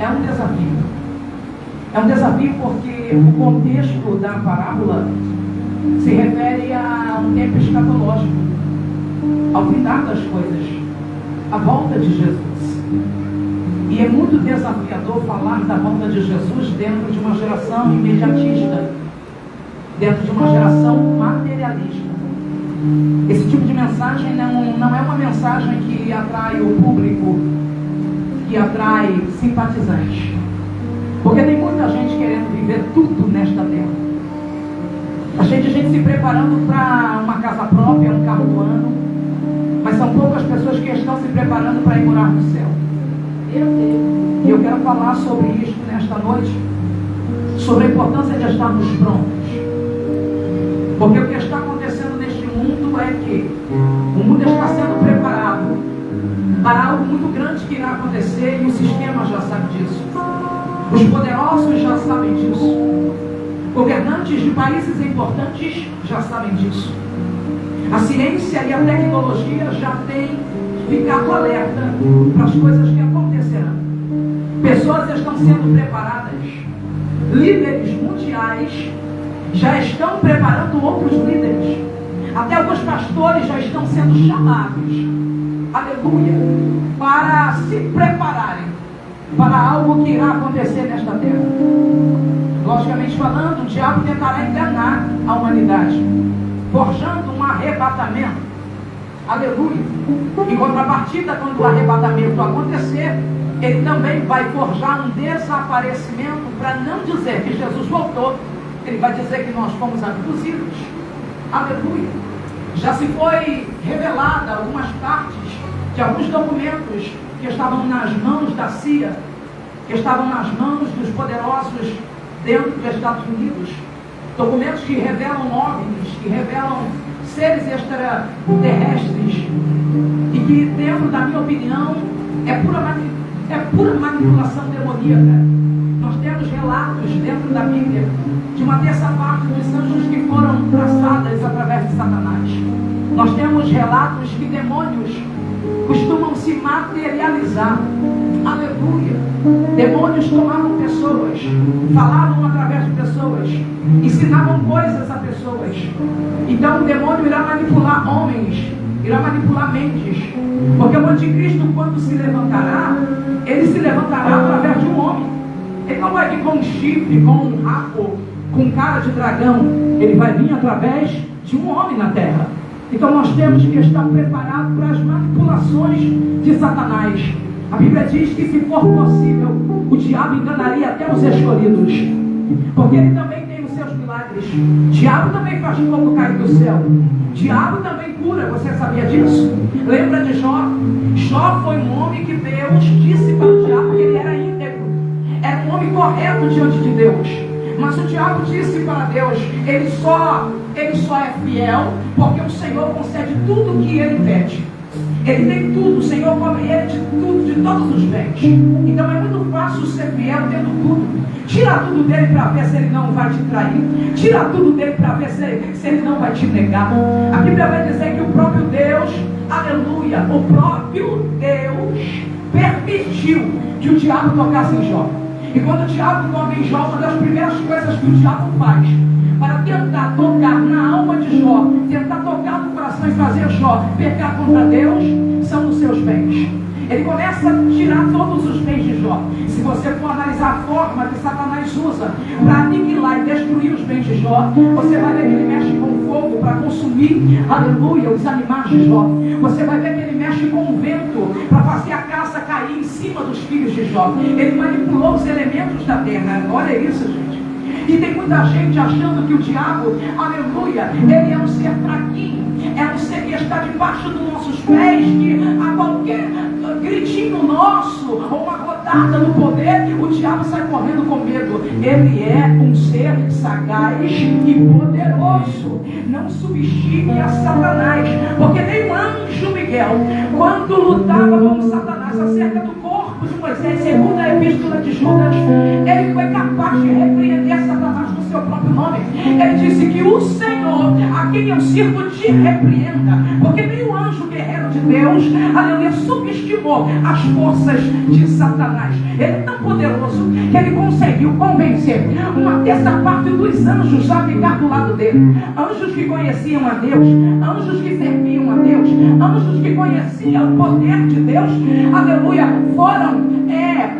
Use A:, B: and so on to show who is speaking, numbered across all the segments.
A: é um desafio. É um desafio porque o contexto da parábola se refere a um tempo escatológico, ao final das coisas, a volta de Jesus. E é muito desafiador falar da volta de Jesus dentro de uma geração imediatista, dentro de uma geração materialista. Esse tipo de mensagem não é uma mensagem que atrai o público, que atrai simpatizantes. Porque tem muita gente querendo viver tudo nesta terra. Tá cheio de gente se preparando para uma casa própria, um carro do ano, mas são poucas pessoas que estão se preparando para ir morar no céu. E eu quero falar sobre isso nesta noite, sobre a importância de estarmos prontos. Porque o que está acontecendo neste mundo é que o mundo está sendo preparado para algo muito grande que irá acontecer, e o sistema já sabe disso. Os poderosos já sabem disso. Governantes de países importantes já sabem disso. A ciência e a tecnologia já têm ficado alerta para as coisas que acontecerão. Pessoas estão sendo preparadas. Líderes mundiais já estão preparando outros líderes. Até alguns pastores já estão sendo chamados, aleluia, para se prepararem para algo que irá acontecer nesta terra. Logicamente falando, o diabo tentará enganar a humanidade, forjando um arrebatamento, aleluia. Em contrapartida, quando o arrebatamento acontecer, ele também vai forjar um desaparecimento, para não dizer que Jesus voltou. Ele vai dizer que nós fomos abduzidos, aleluia. Já se foi revelada algumas partes de alguns documentos que estavam nas mãos da CIA, que estavam nas mãos dos poderosos dentro dos Estados Unidos. Documentos que revelam OVNIs, que revelam seres extraterrestres, e que, dentro da minha opinião, é pura manipulação demoníaca. Nós temos relatos dentro da Bíblia de uma terça parte dos anjos que foram traçadas através de Satanás. Nós temos relatos que demônios costumam se materializar. Aleluia. Demônios tomavam pessoas, falavam através de pessoas, ensinavam coisas a pessoas. Então o demônio irá manipular homens, irá manipular mentes. Porque o anticristo, quando se levantará, ele se levantará através de um homem. Ele não vai vir com um chifre, com um rabo, com cara de dragão. Ele vai vir através de um homem na terra. Então nós temos que estar preparados para as manipulações de Satanás. A Bíblia diz que, se for possível, o diabo enganaria até os escolhidos, porque ele também tem os seus milagres. O diabo também faz fogo cair do céu. O diabo também cura. Você sabia disso? Lembra de Jó? Jó foi um homem que Deus disse para o diabo que ele era íntegro, era um homem correto diante de Deus. Mas o diabo disse para Deus: ele só é fiel porque o Senhor concede tudo o que ele pede. Ele tem tudo, o Senhor cobre ele de tudo, de todos os bens. Então é muito fácil ser fiel tendo tudo. Tira tudo dele para ver se ele não vai te trair. Tira tudo dele para ver se ele não vai te negar. A Bíblia vai dizer que o próprio Deus, aleluia, o próprio Deus permitiu que o diabo tocasse em Jó. E quando o diabo toca em Jó, uma das primeiras coisas que o diabo faz para tentar tocar na alma de Jó, tentar tocar no coração e fazer Jó pecar contra Deus, são os seus bens. Ele começa a tirar todos os bens de Jó. Se você for analisar a forma que Satanás usa para aniquilar e destruir os bens de Jó, você vai ver que ele mexe com fogo para consumir, aleluia, os animais de Jó. Você vai ver que ele mexe com o vento para fazer a caça cair em cima dos filhos de Jó. Ele manipulou os elementos da terra. Olha isso, gente. E tem muita gente achando que o diabo, aleluia, ele é um ser fraquinho, é um ser que está debaixo dos nossos pés, que a qualquer gritinho nosso, ou uma rodada no poder, o diabo sai correndo com medo. Ele é um ser sagaz e poderoso. Não subestime a Satanás, porque nem o anjo Miguel, quando lutava com Satanás acerca do corpo de Moisés, segundo a epístola de Judas, ele foi capaz de repreender Satanás no seu próprio nome. Ele disse que que o Senhor, a quem eu sirvo, te repreenda. Porque nem o anjo guerreiro de Deus, aleluia, subestimou as forças de Satanás. Ele é tão poderoso que ele conseguiu convencer uma terça parte dos anjos a ficar do lado dele. Anjos que conheciam a Deus, anjos que serviam a Deus, anjos que conheciam o poder de Deus, aleluia, foram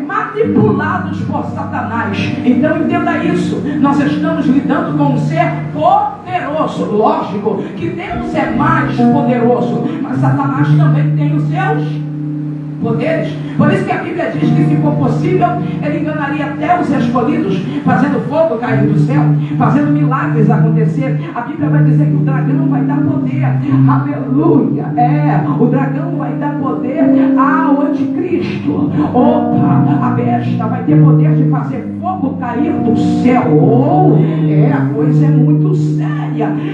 A: manipulados por Satanás. Então entenda isso, nós estamos lidando com um ser poderoso. Lógico que Deus é mais poderoso, mas Satanás também tem os seus poderes. Por isso que a Bíblia diz que, se for possível, ele enganaria até os escolhidos, fazendo fogo cair do céu, fazendo milagres acontecer. A Bíblia vai dizer que o dragão vai dar poder, aleluia, o dragão vai dar poder ao anticristo. Opa, a besta vai ter poder de fazer fogo cair do céu. A coisa é muito séria.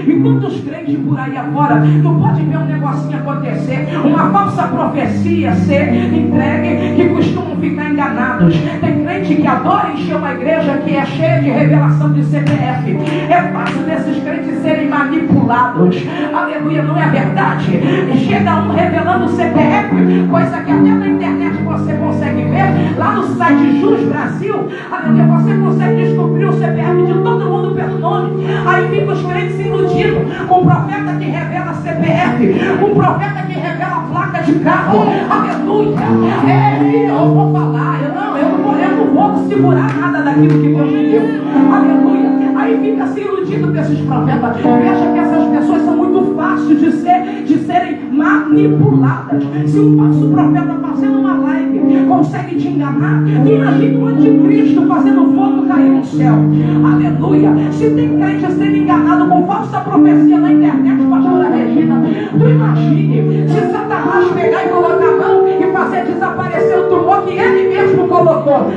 A: E quantos crentes por aí afora, tu pode ver um negocinho acontecer, uma falsa profecia ser entregue, que costumam ficar enganados. Tem crente que adora encher uma igreja que é cheia de revelação de CPF. É fácil desses crentes serem manipulados. Aleluia, não é verdade? Chega um revelando o CPF, coisa que até na internet você consegue ver, lá no site Jus Brasil, aleluia, você consegue descobrir o CPF de todo mundo pelo nome. Aí fica os crentes se iludindo com um profeta que revela CPF, um profeta que revela a placa de carro. Aleluia. Eu vou falar, eu não vou segurar nada daquilo que Deus me deu. Aleluia. Aí fica se iludindo com esses profetas. Veja que essas pessoas são muito fáceis de serem manipuladas. Se um falso profeta fazendo uma live consegue te enganar, imagina o anticristo fazendo fogo cair no céu. Aleluia. Se tem crente sendo enganado com falsa profecia na internet, pastora Regina, tu imagine se Satanás pegar e colocar a mão e fazer desaparecer o tumor que ele mesmo colocou.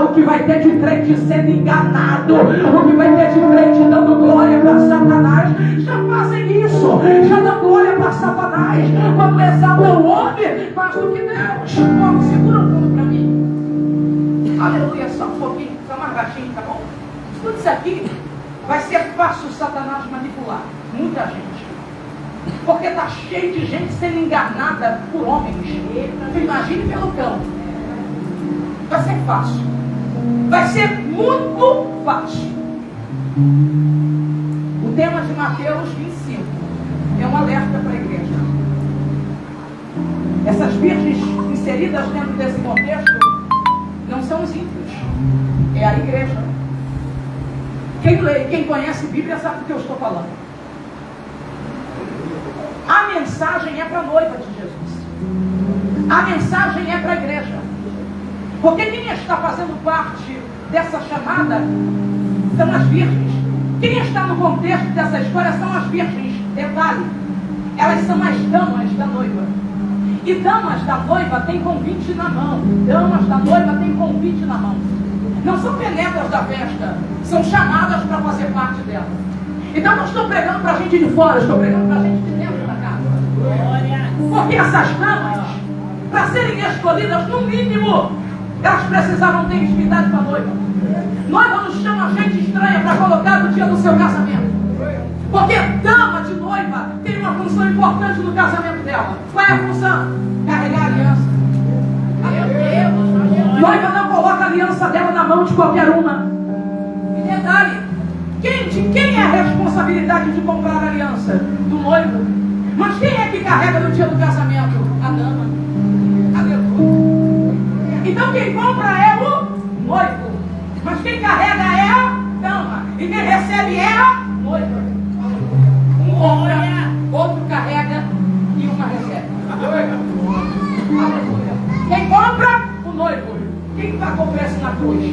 A: O que vai ter de crente sendo enganado, o que vai ter de crente dando glória para Satanás. Já fazem isso, já dão glória para Satanás, quando exaltam o homem mais do que Deus. Vamos, segura um pouco para mim. Aleluia, só um pouquinho, só mais baixinho, tá bom? Tudo isso aqui vai ser fácil Satanás manipular muita gente, porque está cheio de gente sendo enganada por homens. Imagine pelo cão. Vai ser fácil, vai ser muito fácil. O tema de Mateus 25 é um alerta para a igreja. Essas virgens inseridas dentro desse contexto não são os ímpios, é a igreja. Quem lê, quem conhece a Bíblia sabe do que eu estou falando. A mensagem é para a noiva de Jesus. A mensagem é para a igreja. Porque quem está fazendo parte dessa chamada são as virgens. Quem está no contexto dessa história são as virgens. Detalhe, elas são as damas da noiva. E damas da noiva têm convite na mão. Damas da noiva têm convite na mão. Não são penetras da festa, são chamadas para fazer parte dela. Então não estou pregando para a gente de fora, estou pregando para a gente de dentro da casa. Porque essas damas, para serem escolhidas, no mínimo, elas precisavam ter intimidade com a noiva. Noiva não chama gente estranha para colocar no dia do seu casamento. Porque dama de noiva tem uma função importante no casamento dela. Qual é a função? Carregar a aliança. Noiva não coloca a aliança dela na mão de qualquer uma. E detalhe, de quem é a responsabilidade de comprar a aliança? Do noivo. Mas quem é que carrega no dia do casamento? A dama. Aleluia. Então quem compra é o noivo. Mas quem carrega é a dama. E quem recebe é a noiva. Um compra, outro carrega e uma recebe. Aleluia. Quem compra? O noivo. Quem pagou o preço na cruz?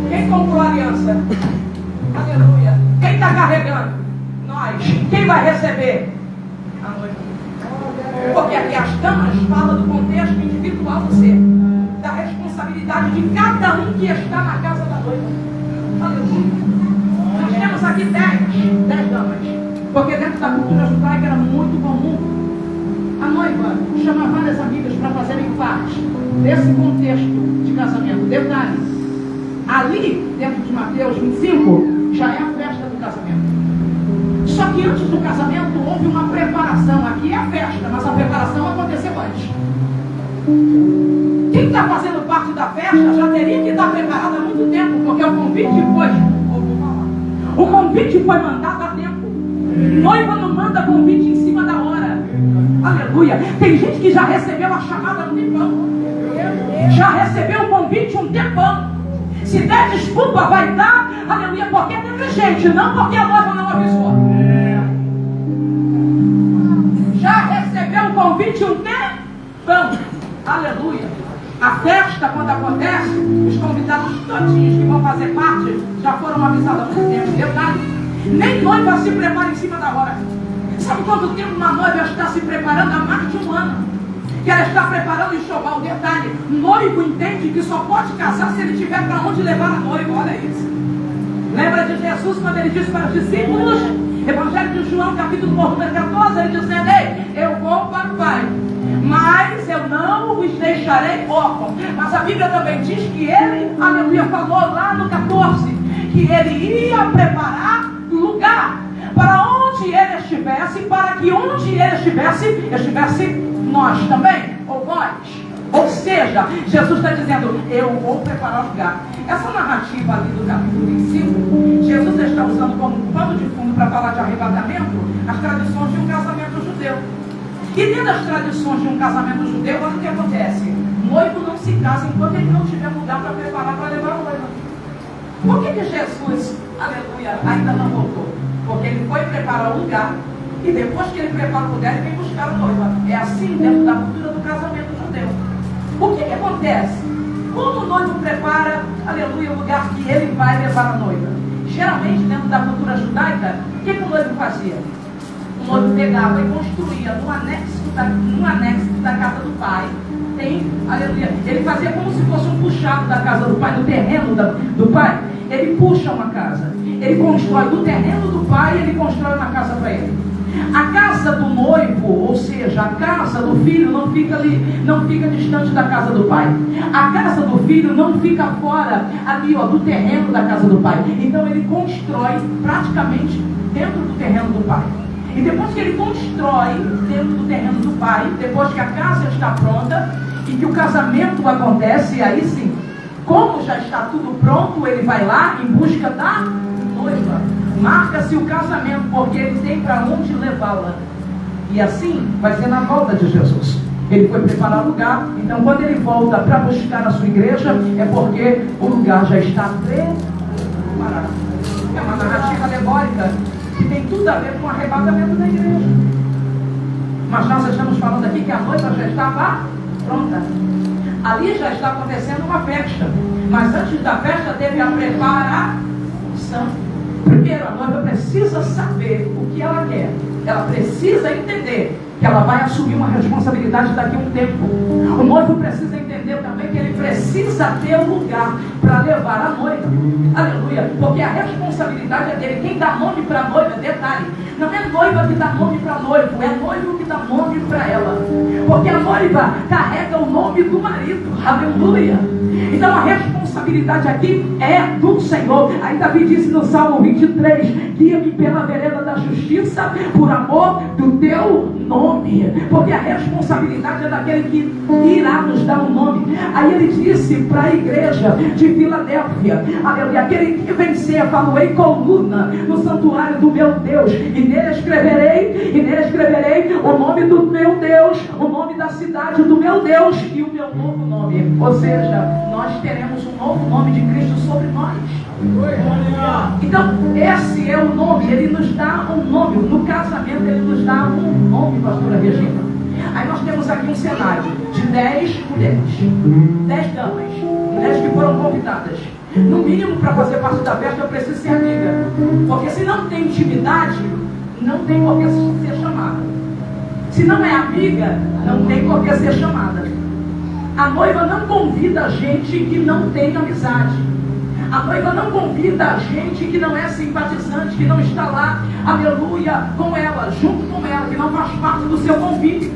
A: Quem comprou a aliança? Aleluia. Quem está carregando? Nós. Quem vai receber? A noiva. Porque aqui as damas falam do contexto individual do ser, da responsabilidade de cada um que está na casa da noiva. Aleluia. Nós temos aqui 10 damas. Porque dentro da cultura judaica era muito comum a noiva chamar várias amigas para fazerem parte desse contexto de casamento. Detalhe, ali dentro de Mateus 25 já é a festa do casamento. Só que antes do casamento houve uma preparação. Aqui é a festa, mas a preparação aconteceu antes. Quem está fazendo parte da festa já teria que estar preparado há muito tempo, porque o convite foi mandado há tempo. Noiva não manda convite em cima da hora. Aleluia. Tem gente que já recebeu a chamada há um tempão. Já recebeu o convite um tempão. Se der desculpa, vai dar. Aleluia, porque é negligente, não porque a noiva não avisou. Já recebeu o convite um tempão. Aleluia. A festa, quando acontece, os convidados todinhos que vão fazer parte já foram avisados há muito tempo. Detalhe, nem noiva se prepara em cima da hora. Sabe quanto tempo uma noiva está se preparando? Há mais de um ano. Que ela está preparando o enxoval. O detalhe, noivo entende que só pode casar se ele tiver para onde levar a noiva. Olha isso. Lembra de Jesus quando ele disse para os discípulos, Evangelho de João, capítulo número 14, ele dizendo: ei, eu vou para o Pai, mas eu não os deixarei órfãos. Mas a Bíblia também diz que ele, aleluia, falou lá no 14, que ele ia preparar lugar para onde ele estivesse, para que onde ele estivesse nós também, ou vós. Ou seja, Jesus está dizendo: eu vou preparar lugar. Essa narrativa ali do capítulo 25, Jesus está usando como pano de fundo para falar de arrebatamento as tradições de um casamento judeu. E dentro das tradições de um casamento judeu, olha o que acontece: o noivo não se casa enquanto ele não tiver lugar para preparar para levar a noiva. Por que Jesus, aleluia, ainda não voltou? Porque ele foi preparar o lugar, e depois que ele prepara o lugar, ele vem buscar a noiva. É assim dentro da cultura do casamento judeu. O que acontece? Como o noivo prepara, aleluia, o lugar que ele vai levar a noiva? Geralmente, dentro da cultura judaica, o que o noivo fazia? O noivo pegava e construía no anexo da casa do pai. Aleluia, ele fazia como se fosse um puxado da casa do pai, do terreno do pai. Ele puxa uma casa. Ele constrói do terreno do pai, ele constrói uma casa para ele. A casa do noivo, ou seja, a casa do filho não fica ali, não fica distante da casa do pai. A casa do filho não fica fora ali, ó, do terreno da casa do pai. Então ele constrói praticamente dentro do terreno do pai. E depois que ele constrói dentro do terreno do pai, depois que a casa está pronta e que o casamento acontece, aí sim, como já está tudo pronto, ele vai lá em busca da noiva. Marca-se o casamento, porque ele tem para onde levá-la. E assim vai ser na volta de Jesus. Ele foi preparar o lugar. Então quando ele volta para buscar a sua igreja, é porque o lugar já está preparado. É uma narrativa alegórica que tem tudo a ver com o arrebatamento da igreja. Mas nós estamos falando aqui que a noiva já estava pronta. Ali já está acontecendo uma festa. Mas antes da festa teve a preparação. Primeiro, a noiva precisa saber o que ela quer. Ela precisa entender que ela vai assumir uma responsabilidade daqui a um tempo. O noivo precisa entender também que ele precisa ter um lugar para levar a noiva. Aleluia. Porque a responsabilidade é dele. Quem dá nome para a noiva, detalhe, não é noiva que dá nome para noivo, é noivo que dá nome para ela. Porque a noiva carrega o nome do marido. Aleluia. Então a responsabilidade aqui é do Senhor. Aí Davi disse no Salmo 23: guia-me pela vereda da justiça, por amor do teu nome. Porque a responsabilidade é daquele que irá nos dar um nome. Aí ele disse para a igreja de Filadélfia: aleluia, aquele que vencer, faloei coluna no santuário do meu Deus, e nele escreverei o nome do meu Deus, o nome da cidade do meu Deus e o meu novo nome. Ou seja, nós teremos um novo nome de Cristo sobre nós. Então esse é o nome. Ele nos dá um nome. No casamento ele nos dá um nome, pastora Regina. Aí nós temos aqui um cenário de 10 mulheres, 10 damas, mulheres que foram convidadas. No mínimo, para fazer parte da festa eu preciso ser amiga, porque se não tem intimidade, não tem por que ser chamada. Se não é amiga, não tem por que ser chamada. A noiva não convida a gente que não tem amizade. A noiva não convida a gente que não é simpatizante, que não está lá, aleluia, com ela, junto com ela, que não faz parte do seu convite.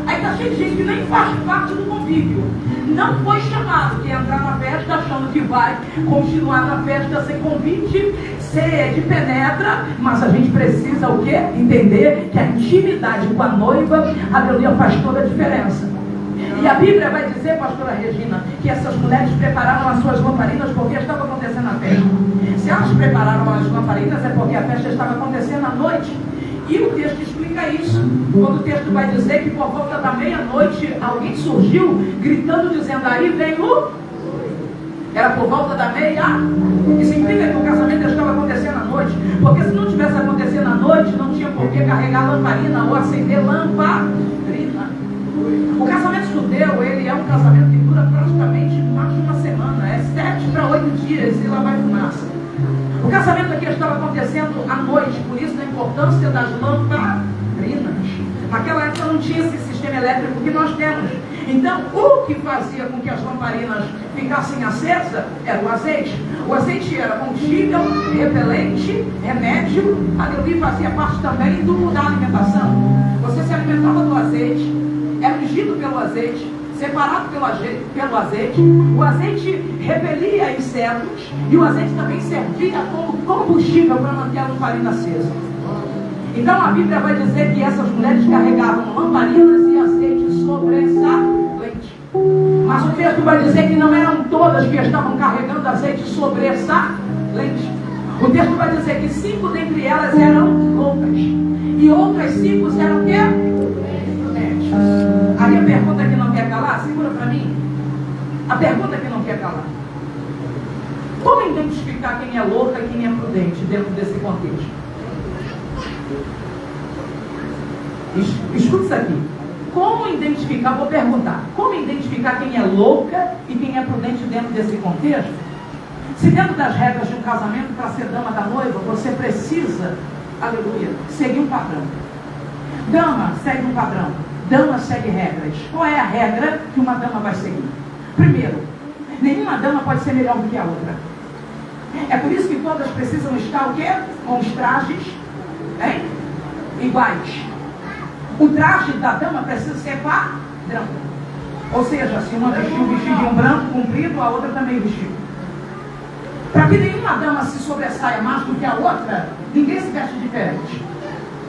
A: Aí está cheio de gente que nem faz parte do convívio. Não foi chamado que entrar na festa achando que vai continuar na festa sem convite, de penetra, mas a gente precisa o quê? Entender que a intimidade com a noiva, aleluia, faz toda a diferença. E a Bíblia vai dizer, pastora Regina, que essas mulheres prepararam as suas lamparinas porque estava acontecendo a festa. Se elas prepararam as lamparinas é porque a festa estava acontecendo à noite. E o texto explica isso. Quando o texto vai dizer que por volta da meia-noite alguém surgiu gritando, dizendo: aí vem o... Era por volta da meia. Isso significa que o casamento estava acontecendo à noite. Porque se não tivesse acontecendo à noite, não tinha por que carregar lamparina ou acender lamparina. O casamento judeu, ele é um casamento que dura praticamente mais de uma semana. É 7 para 8 dias e lá vai fumaça. O casamento aqui estava acontecendo à noite, por isso a importância das lamparinas. Naquela época não tinha esse sistema elétrico que nós temos. Então, o que fazia com que as lamparinas ficassem acesas era o azeite. O azeite era combustível, repelente, remédio, e fazia parte também da alimentação. Você se alimentava do azeite, era ungido pelo azeite, separado pelo azeite. O azeite repelia insetos e o azeite também servia como combustível para manter a lamparina acesa. Então a Bíblia vai dizer que essas mulheres carregavam lamparinas e azeite sobressalente. Mas o texto vai dizer que não eram todas que estavam carregando azeite sobressalente. O texto vai dizer que 5 dentre elas eram loucas e outras 5 eram o quê? Aí a pergunta que não quer calar, segura para mim. A pergunta que não quer calar: como identificar quem é louca e quem é prudente dentro desse contexto? Escuta isso aqui. Como identificar, vou perguntar, como identificar quem é louca e quem é prudente dentro desse contexto? Se dentro das regras de um casamento, para ser dama da noiva, você precisa, aleluia, seguir um padrão. Dama segue um padrão. Dama segue regras. Qual é a regra que uma dama vai seguir? Primeiro, nenhuma dama pode ser melhor do que a outra. É por isso que todas precisam estar o quê? Com os trajes iguais. O traje da dama precisa ser padrão. Ou seja, se uma vestiu um vestidinho branco comprido, a outra também vestiu. Para que nenhuma dama se sobressaia mais do que a outra, ninguém se veste diferente.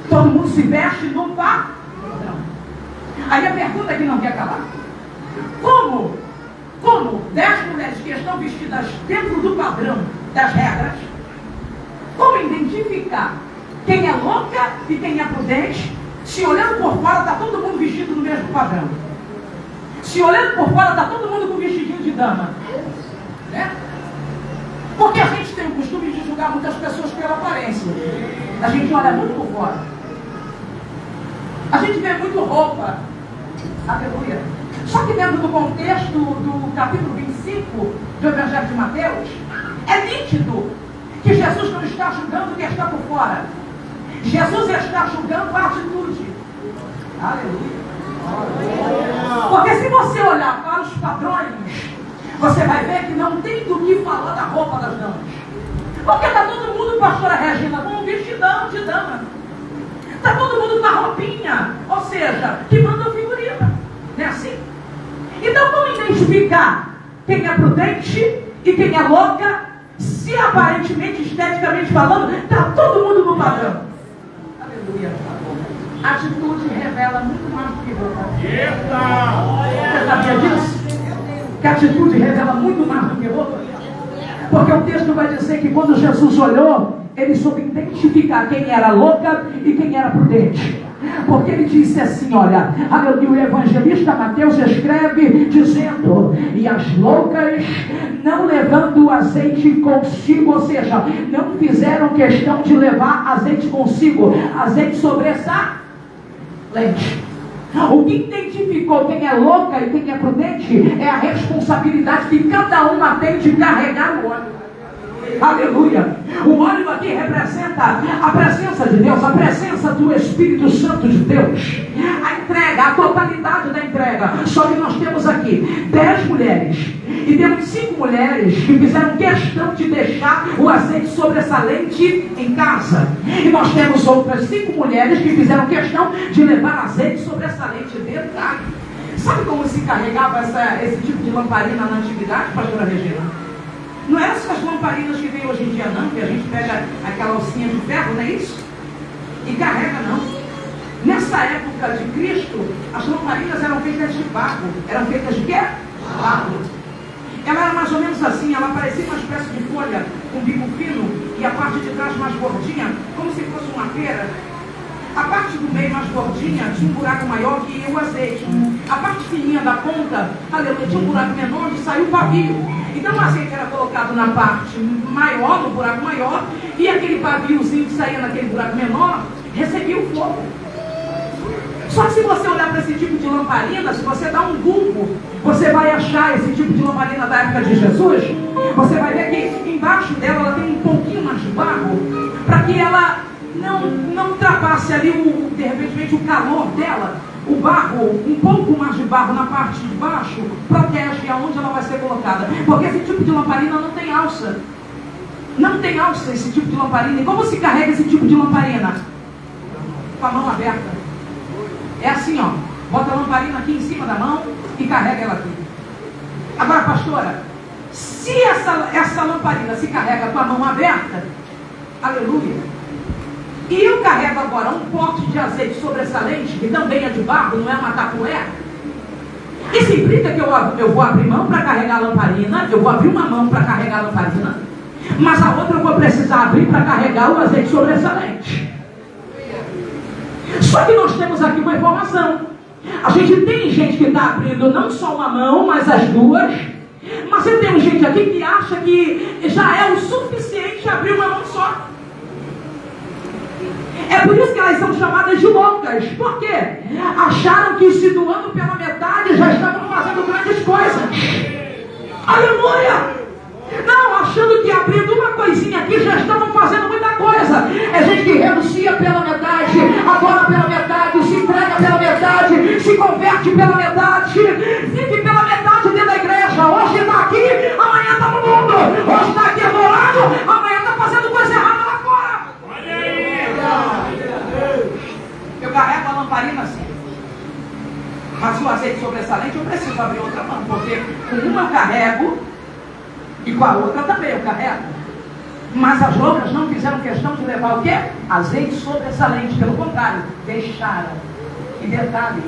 A: Todo mundo se veste no padrão. Aí a pergunta que não quer calar: como 10 mulheres que estão vestidas dentro do padrão das regras, como identificar quem é louca e quem é prudente, se olhando por fora está todo mundo vestido no mesmo padrão? Se olhando por fora está todo mundo com vestidinho de dama, né? Porque a gente tem o costume de julgar muitas pessoas pela aparência. A gente olha muito por fora. A gente vê muito roupa. Aleluia. Só que dentro do contexto do capítulo 25 do Evangelho de Mateus, é nítido que Jesus não está julgando o que está por fora. Jesus está julgando a atitude. Aleluia. Porque se você olhar para os padrões, você vai ver que não tem do que falar da roupa das damas. Porque está todo mundo, pastora Regina, com um vestidão de dama. Está todo mundo com a roupinha, ou seja, que manda figurina. Não é assim? Então, como identificar quem é prudente e quem é louca, se aparentemente, esteticamente falando, está todo mundo no padrão? Aleluia. A atitude revela muito mais do que roupa. Você sabia disso? Que a atitude revela muito mais do que roupa? Porque o texto vai dizer que quando Jesus olhou, ele soube identificar quem era louca e quem era prudente. Porque ele disse assim, olha, o evangelista Mateus escreve dizendo: e as loucas não levando o azeite consigo, ou seja, não fizeram questão de levar azeite consigo, azeite sobressalente. O que identificou quem é louca e quem é prudente é a responsabilidade que cada uma tem de carregar o óleo. Aleluia. O óleo aqui representa a presença de Deus, a presença do Espírito Santo de Deus, a entrega, a totalidade da entrega. Só que nós temos aqui 10 mulheres E temos 5 mulheres que fizeram questão de deixar o azeite sobressalente em casa. E nós temos outras 5 mulheres que fizeram questão de levar azeite sobressalente dentro. Sabe como se carregava esse tipo de lamparina na antiguidade, pastora Regina? Não eram essas lamparinas que tem hoje em dia não, que a gente pega aquela alcinha de ferro, não é isso? E carrega não. Nessa época de Cristo, as lamparinas eram feitas de barro. Eram feitas de quê? Barro. Ela era mais ou menos assim, ela parecia uma espécie de folha com bico fino e a parte de trás mais gordinha, como se fosse uma pera. A parte do meio mais gordinha tinha um buraco maior que ia o azeite. A parte fininha da ponta, aleluia, tinha um buraco menor onde saiu o pavio. Então o azeite era colocado na parte maior, no buraco maior, e aquele paviozinho que saía naquele buraco menor recebia o fogo. Só que se você olhar para esse tipo de lamparina, se você dá um Google, você vai achar esse tipo de lamparina da época de Jesus. Você vai ver que embaixo dela ela tem um pouquinho mais de barro, para que ela não ultrapasse ali de repente o calor dela. O barro, um pouco mais de barro na parte de baixo, protege aonde ela vai ser colocada. Porque esse tipo de lamparina não tem alça. Não tem alça esse tipo de lamparina. E como se carrega esse tipo de lamparina? Com a mão aberta. É assim, ó. Bota a lamparina aqui em cima da mão e carrega ela aqui. Agora, pastora, se essa lamparina se carrega com a mão aberta, aleluia. E eu carrego agora um pote de azeite sobressalente, que também é de barro, não é uma tapué. Isso implica que eu vou abrir mão para carregar a lamparina, eu vou abrir uma mão para carregar a lamparina, mas a outra eu vou precisar abrir para carregar o azeite sobressalente. Só que nós temos aqui uma informação. A gente tem gente que está abrindo não só uma mão, mas as duas. Mas você tem gente aqui que acha que já é o suficiente abrir uma mão só. É por isso que elas são chamadas de loucas. Por quê? Acharam que se doando pela metade já estavam fazendo grandes coisas. Aleluia! Não, achando que abrindo uma coisinha aqui já estavam fazendo muita coisa. É gente que renuncia pela metade, adora pela metade, se entrega pela metade, se converte pela metade, vive pela metade dentro da igreja. Hoje está aqui, amanhã está no mundo. Hoje está aqui adorando, amanhã está fazendo coisa errada lá fora. Eu carrego a lamparina assim. Mas o azeite sobressalente eu preciso abrir outra mão, porque com uma eu carrego e com a outra também eu carrego. Mas as loucas não fizeram questão de levar o quê? Azeite sobressalente. Pelo contrário, deixaram. E detalhe,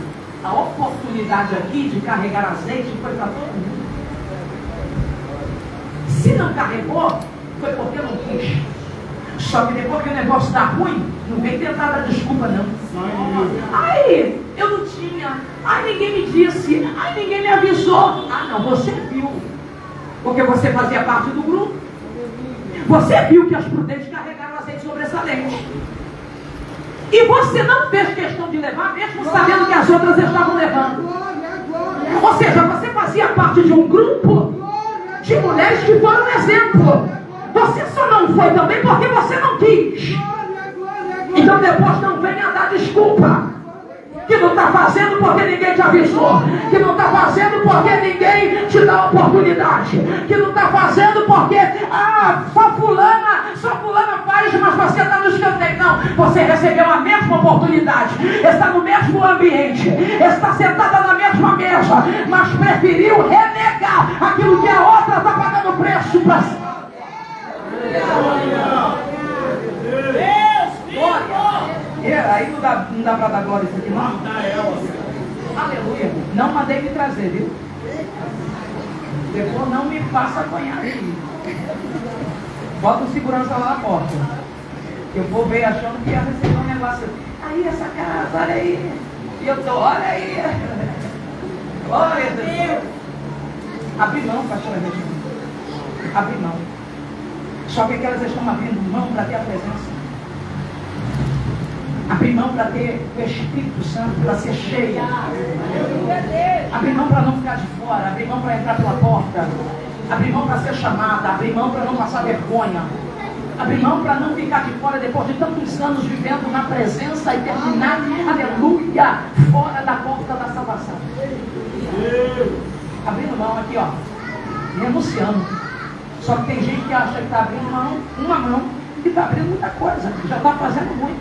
A: a oportunidade aqui de carregar azeite foi para todo mundo. Se não carregou, foi porque não quis. Só que depois que o negócio está ruim, não vem tentar dar desculpa não. Ai, eu não tinha. Ai, ninguém me disse. Ai, ninguém me avisou. Ah, não, você viu. Porque você fazia parte do grupo. Você viu que as prudentes carregaram azeite sobressalente. E você não fez questão de levar, mesmo sabendo que as outras estavam levando. Ou seja, você fazia parte de um grupo de mulheres que foram um exemplo. Você só não foi também porque você não quis. Então depois não venha dar desculpa. Que não está fazendo porque ninguém te avisou. Que não está fazendo porque ninguém te dá oportunidade. Que não está fazendo porque só fulana faz, mas você está no escanteio. Não, você recebeu a mesma oportunidade. Está no mesmo ambiente. Está sentada na mesma mesa. Mas preferiu renegar aquilo que a outra está pagando preço para si. Aí não dá para dar glória isso aqui, não? Aleluia. Não mandei me trazer, viu? Depois não me faça apanhar aí. Bota o segurança lá na porta. Eu vou ver achando que ia receber um negócio. Aí essa casa, olha aí. E eu tô, olha aí. Glória a Deus. Abre mão, pastora Regina. Abre mão. Só que elas estão abrindo mão para ter a presença. Abrir mão para ter o Espírito Santo, para ser cheia. Abrir mão para não ficar de fora. Abrir mão para entrar pela porta. Abrir mão para ser chamada. Abrir mão para não passar vergonha. Abrir mão para não ficar de fora depois de tantos anos vivendo na presença e terminar, aleluia, fora da porta da salvação. Abrindo mão aqui, ó. renunciando. Só que tem gente que acha que está abrindo uma mão e está abrindo muita coisa, já está fazendo muito.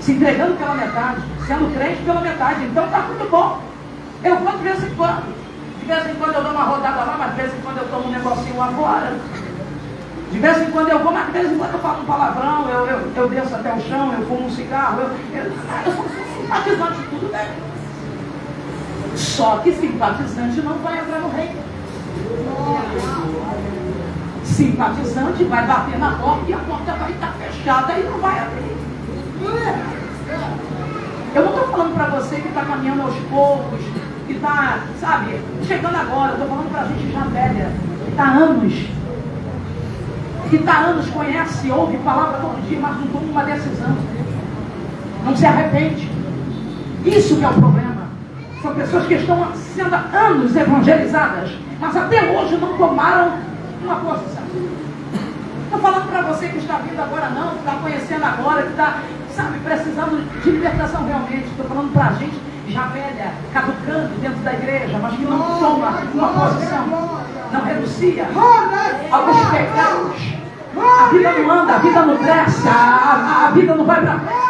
A: Se entregando pela metade, sendo crente pela metade. Então está muito bom. Eu vou de vez em quando. De vez em quando eu dou uma rodada lá, mas de vez em quando eu tomo um negocinho lá fora. De vez em quando eu vou, mas de vez em quando eu falo um palavrão, eu desço até o chão, eu fumo um cigarro, eu sou simpatizante de tudo bem. Só que simpatizante não vai entrar no reino. Simpatizante vai bater na porta e a porta vai estar fechada e não vai abrir. Eu não estou falando para você que está caminhando aos poucos, que está, sabe, chegando agora. Eu estou falando para a gente já velha, que está há anos. Que está há anos, conhece, ouve palavra todo dia, mas não toma uma decisão. Não se arrepende. Isso que é o problema. São pessoas que estão sendo há anos evangelizadas, mas até hoje não tomaram uma posição. Estou falando para você que está vindo agora não, que está conhecendo agora, que está, sabe, precisando de libertação realmente. Estou falando para a gente já velha, caducando dentro da igreja, mas que não toma uma posição, não renuncia alguns pecados. A vida não anda, a vida não cresce, a vida não vai para frente.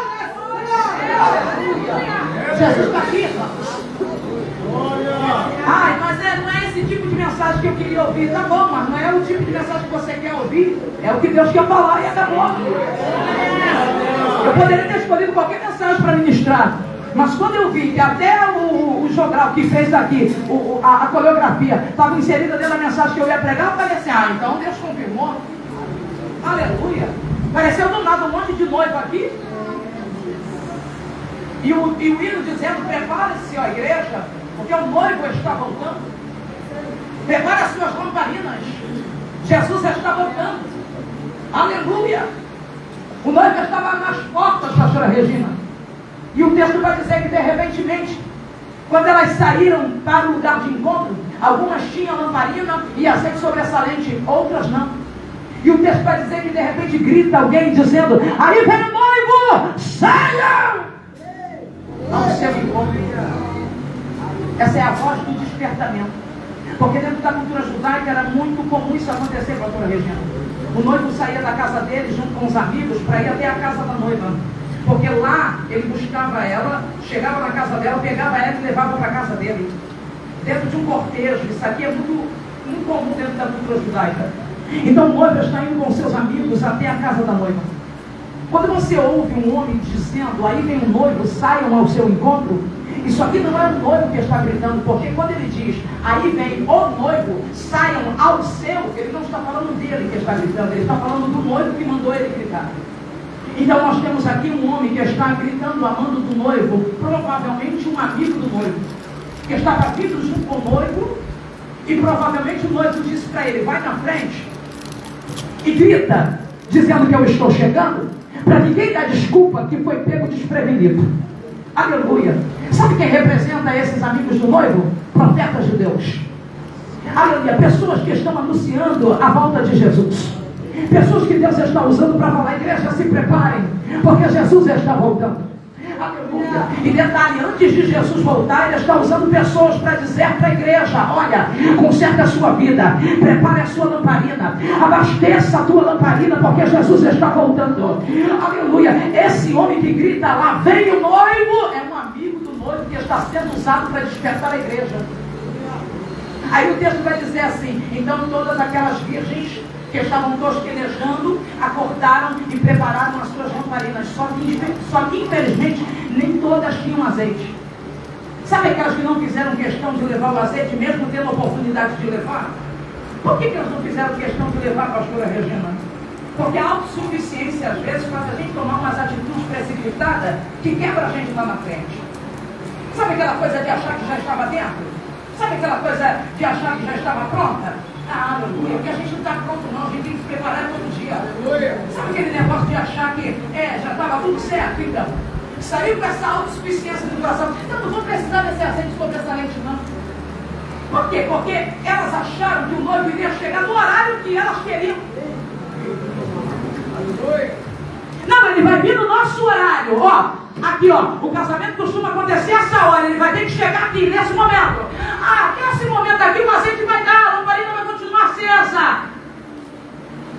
A: Jesus está aqui, irmãos. Ai, mas não é esse tipo de mensagem que eu queria ouvir. Tá bom, mas não é o tipo de mensagem que você quer ouvir. É o que Deus quer falar e acabou. Eu poderia ter escolhido qualquer mensagem para ministrar, mas quando eu vi que até o Jogral que fez aqui a coreografia estava inserida dentro da mensagem que eu ia pregar, eu falei assim, então Deus confirmou. Aleluia. Pareceu do nada um monte de noivo aqui. E o hino dizendo, prepare-se, ó igreja, porque o noivo está voltando. Prepare as suas lamparinas. Jesus está voltando. Aleluia. O noivo estava nas portas, pastora Regina. E o texto vai dizer que de repentemente, quando elas saíram para o lugar de encontro, algumas tinham lamparina e azeite sobressalente, outras não. E o texto vai dizer que de repente grita alguém dizendo, aí vem o noivo, saiam ao seu encontro. Essa é a voz do despertamento. Porque dentro da cultura judaica era muito comum isso acontecer, pastora Regina. O noivo saía da casa dele junto com os amigos para ir até a casa da noiva. Porque lá ele buscava ela, chegava na casa dela, pegava ela e levava para a casa dele. Dentro de um cortejo. Isso aqui é muito comum dentro da cultura judaica. Então o noivo está indo com seus amigos até a casa da noiva. Quando você ouve um homem dizendo, aí vem o noivo, saiam ao seu encontro, isso aqui não é o noivo que está gritando, porque quando ele diz, aí vem o noivo, saiam ao seu, ele não está falando dele que está gritando, ele está falando do noivo que mandou ele gritar. Então nós temos aqui um homem que está gritando, amando do noivo, provavelmente um amigo do noivo, que estava vindo junto com o noivo, e provavelmente o noivo disse para ele, vai na frente, e grita, dizendo que eu estou chegando, para ninguém dar desculpa que foi pego desprevenido. Aleluia. Sabe quem representa esses amigos do noivo? Profetas de Deus. Aleluia. Pessoas que estão anunciando a volta de Jesus. Pessoas que Deus está usando para falar, igreja, se preparem, porque Jesus está voltando. Aleluia. E detalhe, antes de Jesus voltar, ele está usando pessoas para dizer para a igreja, olha, conserte a sua vida, prepare a sua lamparina, abasteça a tua lamparina, porque Jesus está voltando. Aleluia. Esse homem que grita lá, vem o noivo, é um amigo do noivo que está sendo usado para despertar a igreja. Aí o texto vai dizer assim, então todas aquelas virgens que estavam tosquelejando, acordaram e prepararam as suas lamparinas. Só que infelizmente nem todas tinham azeite. Sabe aquelas que não fizeram questão de levar o azeite, mesmo tendo a oportunidade de levar? Por que elas não fizeram questão de levar, pastora Regina? Porque a autossuficiência às vezes faz a gente tomar umas atitudes precipitadas que quebra a gente lá na frente. Sabe aquela coisa de achar que já estava dentro? Sabe aquela coisa de achar que já estava pronta? Aleluia, porque a gente não está pronto não, a gente tem que se preparar todo dia. Aleluia. Sabe aquele negócio de achar que já estava tudo certo, então? Saiu com essa autossuficiência do coração. Eu não vou precisar desse azeite sobressalente não. Por quê? Porque elas acharam que o noivo iria chegar no horário que elas queriam. Aleluia. Não, ele vai vir no nosso horário, ó. Aqui, ó, o casamento costuma acontecer essa hora, ele vai ter que chegar aqui, nesse momento. Nesse momento aqui o azeite vai dar, a lamparina vai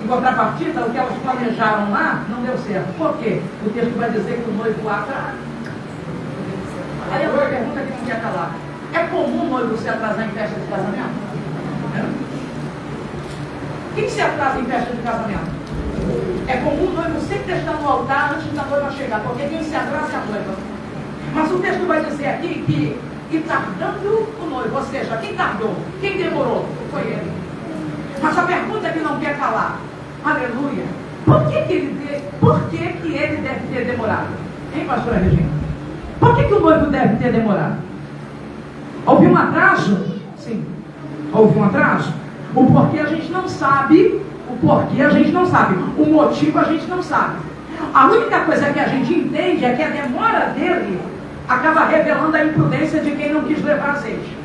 A: contrapartida, o que elas planejaram lá não deu certo. Por quê? O texto vai dizer que o noivo lá atrás. Aí eu vou pergunta que não quer calar. É comum o noivo se atrasar em festa de casamento? Quem se atrasa em festa de casamento? É comum o noivo sempre estar no altar antes da noiva chegar, porque quem se atrasa é a noiva. Mas o texto vai dizer aqui que, e tardando o noivo, ou seja, quem tardou, quem demorou, foi ele. Mas a pergunta que não quer calar, aleluia, por que ele deve ter demorado? Hein, pastora Regina? Por que o noivo deve ter demorado? Houve um atraso? Sim. Houve um atraso? O porquê a gente não sabe. O porquê a gente não sabe. O motivo a gente não sabe. A única coisa que a gente entende é que a demora dele acaba revelando a imprudência de quem não quis levar azeite.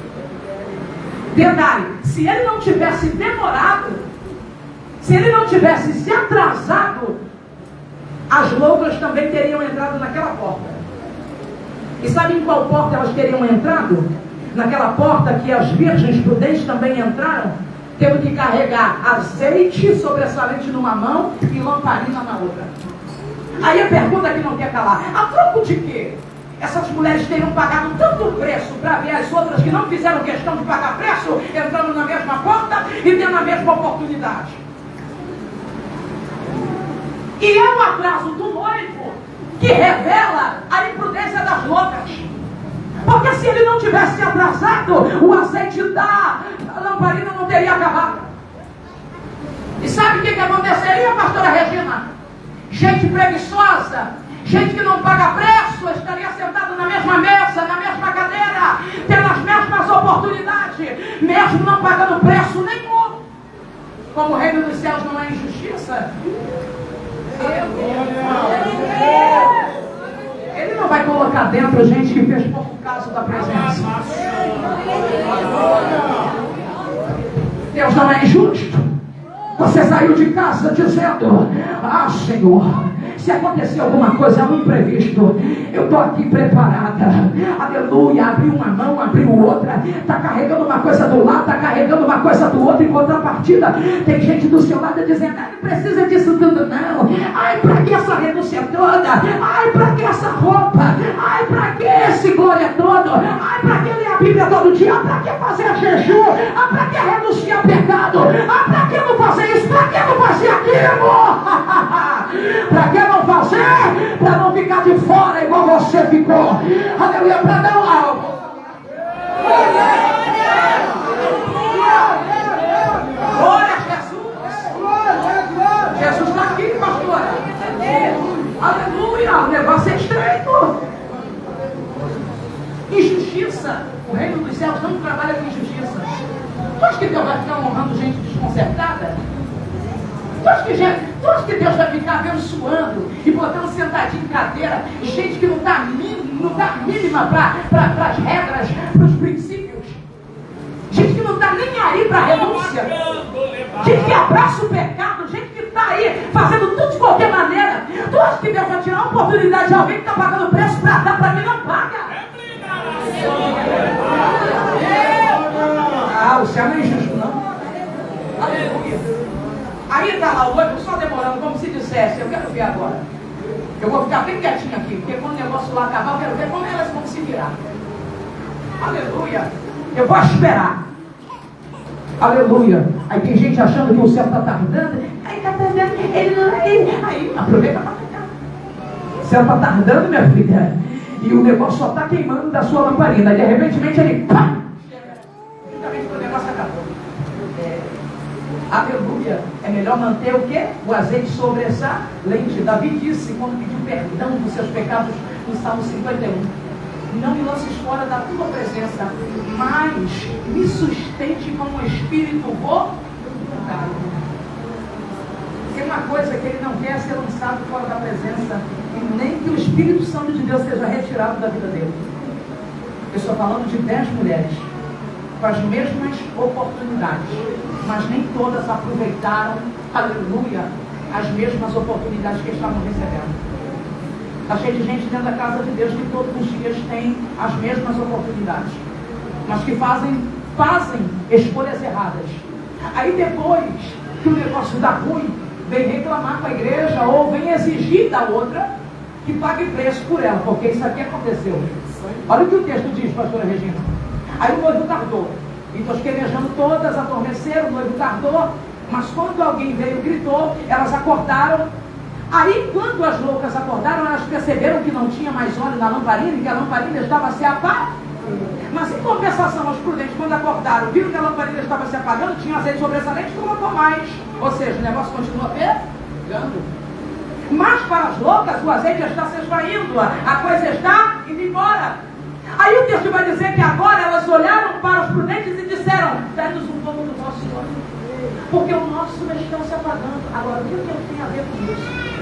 A: Detalhe, se ele não tivesse demorado, se ele não tivesse se atrasado, as loucas também teriam entrado naquela porta. E sabe em qual porta elas teriam entrado? Naquela porta que as virgens prudentes também entraram, tendo que carregar azeite sobressalente numa mão e lamparina na outra. Aí a pergunta que não quer calar, a troco de quê? Essas mulheres teriam pagado tanto preço para ver as outras que não fizeram questão de pagar preço, entrando na mesma porta e tendo a mesma oportunidade. E é o atraso do noivo que revela a imprudência das loucas. Porque se ele não tivesse atrasado, o azeite da lamparina não teria acabado. E sabe o que aconteceria, pastora Regina? Gente preguiçosa, gente que não paga preço, estaria sentado na mesma mesa, na mesma cadeira, tendo as mesmas oportunidades, mesmo não pagando preço nenhum. Como o reino dos céus não é injustiça, ele não vai colocar dentro gente que fez pouco caso da presença. Deus não é injusto. Você saiu de casa dizendo: ah, Senhor, se acontecer alguma coisa, um imprevisto, eu estou aqui preparada. Aleluia, abriu uma mão, abriu outra, está carregando uma coisa do lado, está carregando uma coisa do outro. Em contrapartida, tem gente do seu lado dizendo: ah, não precisa disso tudo não. Ai, para que essa renúncia toda? Ai, para que essa roupa? Ai, para que esse glória todo? Ai, para que ler a Bíblia todo dia? Para que fazer jejum? Ah, para que renunciar pecado? Ah, para que não fazer isso? Para que não fazer aquilo? Para que não fazer? Para não ficar de fora igual você ficou. Aleluia, para não... Glória a Jesus. Jesus está aqui, pastora. Aleluia, o negócio é estreito. Injustiça. O reino dos céus não trabalha com injustiça. Tu acha que Deus vai ficar honrando gente desconcertada? Tu acha que Deus vai ficar abençoando e botando sentadinho em cadeira gente que não dá mínima para as regras, para os princípios? Gente que não está nem aí para a renúncia. Gente que abraça o pecado. Gente que está aí fazendo tudo de qualquer maneira. Tu acha que Deus vai tirar a oportunidade de alguém que está pagando preço para dar para quem não paga? Ah, o céu não é injusto, não. Aleluia. Aí está lá o noivo só demorando, como se dissesse: eu quero ver agora. Eu vou ficar bem quietinho aqui, porque quando o negócio lá acabar, eu quero ver como elas vão se virar. Aleluia. Eu vou esperar. Aleluia. Aí tem gente achando que o céu está tardando. Aí está tardando. Aí aproveita para ficar. O céu está tardando, minha filha. E o negócio só está queimando da sua lamparina. E de repente ele pá! Justamente o negócio acabou. Aleluia. É melhor manter o quê? O azeite sobre essa lente. Davi disse, quando pediu perdão dos seus pecados, no Salmo 51. Não me lances fora da tua presença, mas me sustente com um espírito voluntário. Tem uma coisa que ele não quer ser lançado fora da presença, e nem que o Espírito Santo de Deus seja retirado da vida dele. Eu estou falando de 10 mulheres com as mesmas oportunidades, mas nem todas aproveitaram, aleluia, as mesmas oportunidades que estavam recebendo. Está cheio de gente dentro da casa de Deus que todos os dias tem as mesmas oportunidades, mas que fazem escolhas erradas. Aí depois que o negócio dá ruim, vem reclamar com a igreja ou vem exigir da outra que pague preço por ela, porque isso aqui aconteceu. Olha o que o texto diz, pastora Regina. Aí o noivo tardou, e tosquenejando todas, adormeceram, o noivo tardou, mas quando alguém veio e gritou, elas acordaram. Aí quando as loucas acordaram, elas perceberam que não tinha mais óleo na lamparina e que a lamparina estava se apagando. Mas em compensação aos prudentes, quando acordaram, viram que a lamparina estava se apagando, tinha azeite sobressalente, colocou mais. Ou seja, o negócio continua pegando. Mas para as loucas, o azeite está se esvaindo, a coisa está indo embora. Aí o texto vai dizer que agora elas olharam para os prudentes e disseram: dá-nos um pouco do nosso óleo, porque o nosso está se apagando. Agora, o que eu tenho a ver com isso?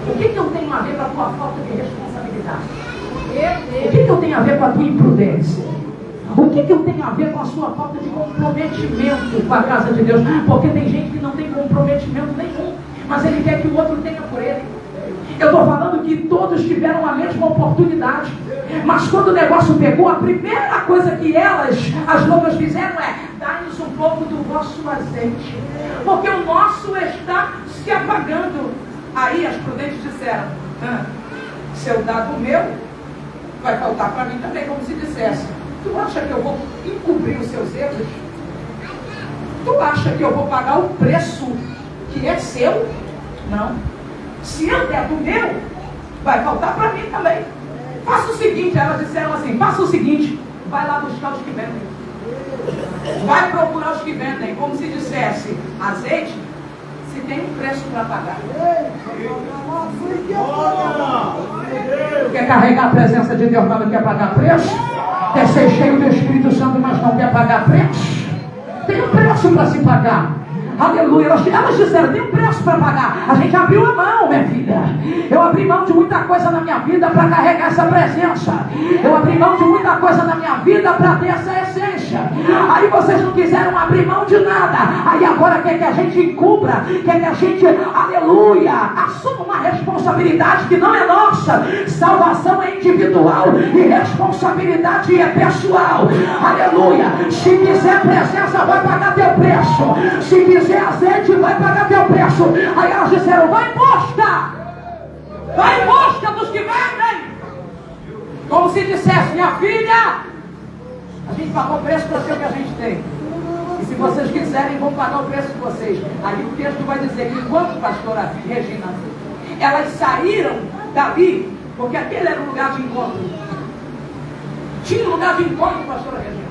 A: O que eu tenho a ver com a tua falta de responsabilidade? O que eu tenho a ver com a tua imprudência? O que eu tenho a ver com a sua falta de comprometimento com a casa de Deus? Porque tem gente que não tem comprometimento nenhum, mas ele quer que o outro tenha por ele. Eu estou falando que todos tiveram a mesma oportunidade, mas quando o negócio pegou, a primeira coisa que elas, as loucas, fizeram é: dá-nos um pouco do vosso azeite, porque o nosso está se apagando. Aí as prudentes disseram: se eu dar do meu, vai faltar para mim também, como se dissesse: tu acha que eu vou encobrir os seus erros? Tu acha que eu vou pagar o preço que é seu? Não. Se eu der do meu, vai faltar para mim também. Faça o seguinte, elas disseram assim: faça o seguinte, vai lá buscar os que vendem. Vai procurar os que vendem, como se dissesse: azeite, se tem um preço para pagar. Quer carregar a presença de Deus, mas não quer pagar preço? Quer ser cheio do Espírito Santo, mas não quer pagar preço? Tem um preço para se pagar. Aleluia. Elas disseram: tem um preço para pagar. A gente abriu a mão, minha filha. Eu abri mão de muita coisa na minha vida para carregar essa presença. Eu abri mão de muita coisa na minha vida para ter essa essência. Aí vocês não quiseram abrir mão de nada. Aí agora quer que a gente encubra, quer que a gente, aleluia, assuma uma responsabilidade que não é nossa. Salvação é individual e responsabilidade é pessoal. Aleluia. Se quiser presença, vai pagar teu preço. Se quiser azeite, vai pagar teu preço. Aí elas disseram: vai em busca! Vai em busca dos que vendem! Como se dissesse: minha filha, a gente pagou o preço para ter o que a gente tem. E se vocês quiserem, vão pagar o preço de vocês. Aí o texto vai dizer que enquanto pastora Regina, elas saíram dali, porque aquele era um lugar de encontro. Tinha um lugar de encontro, pastora Regina.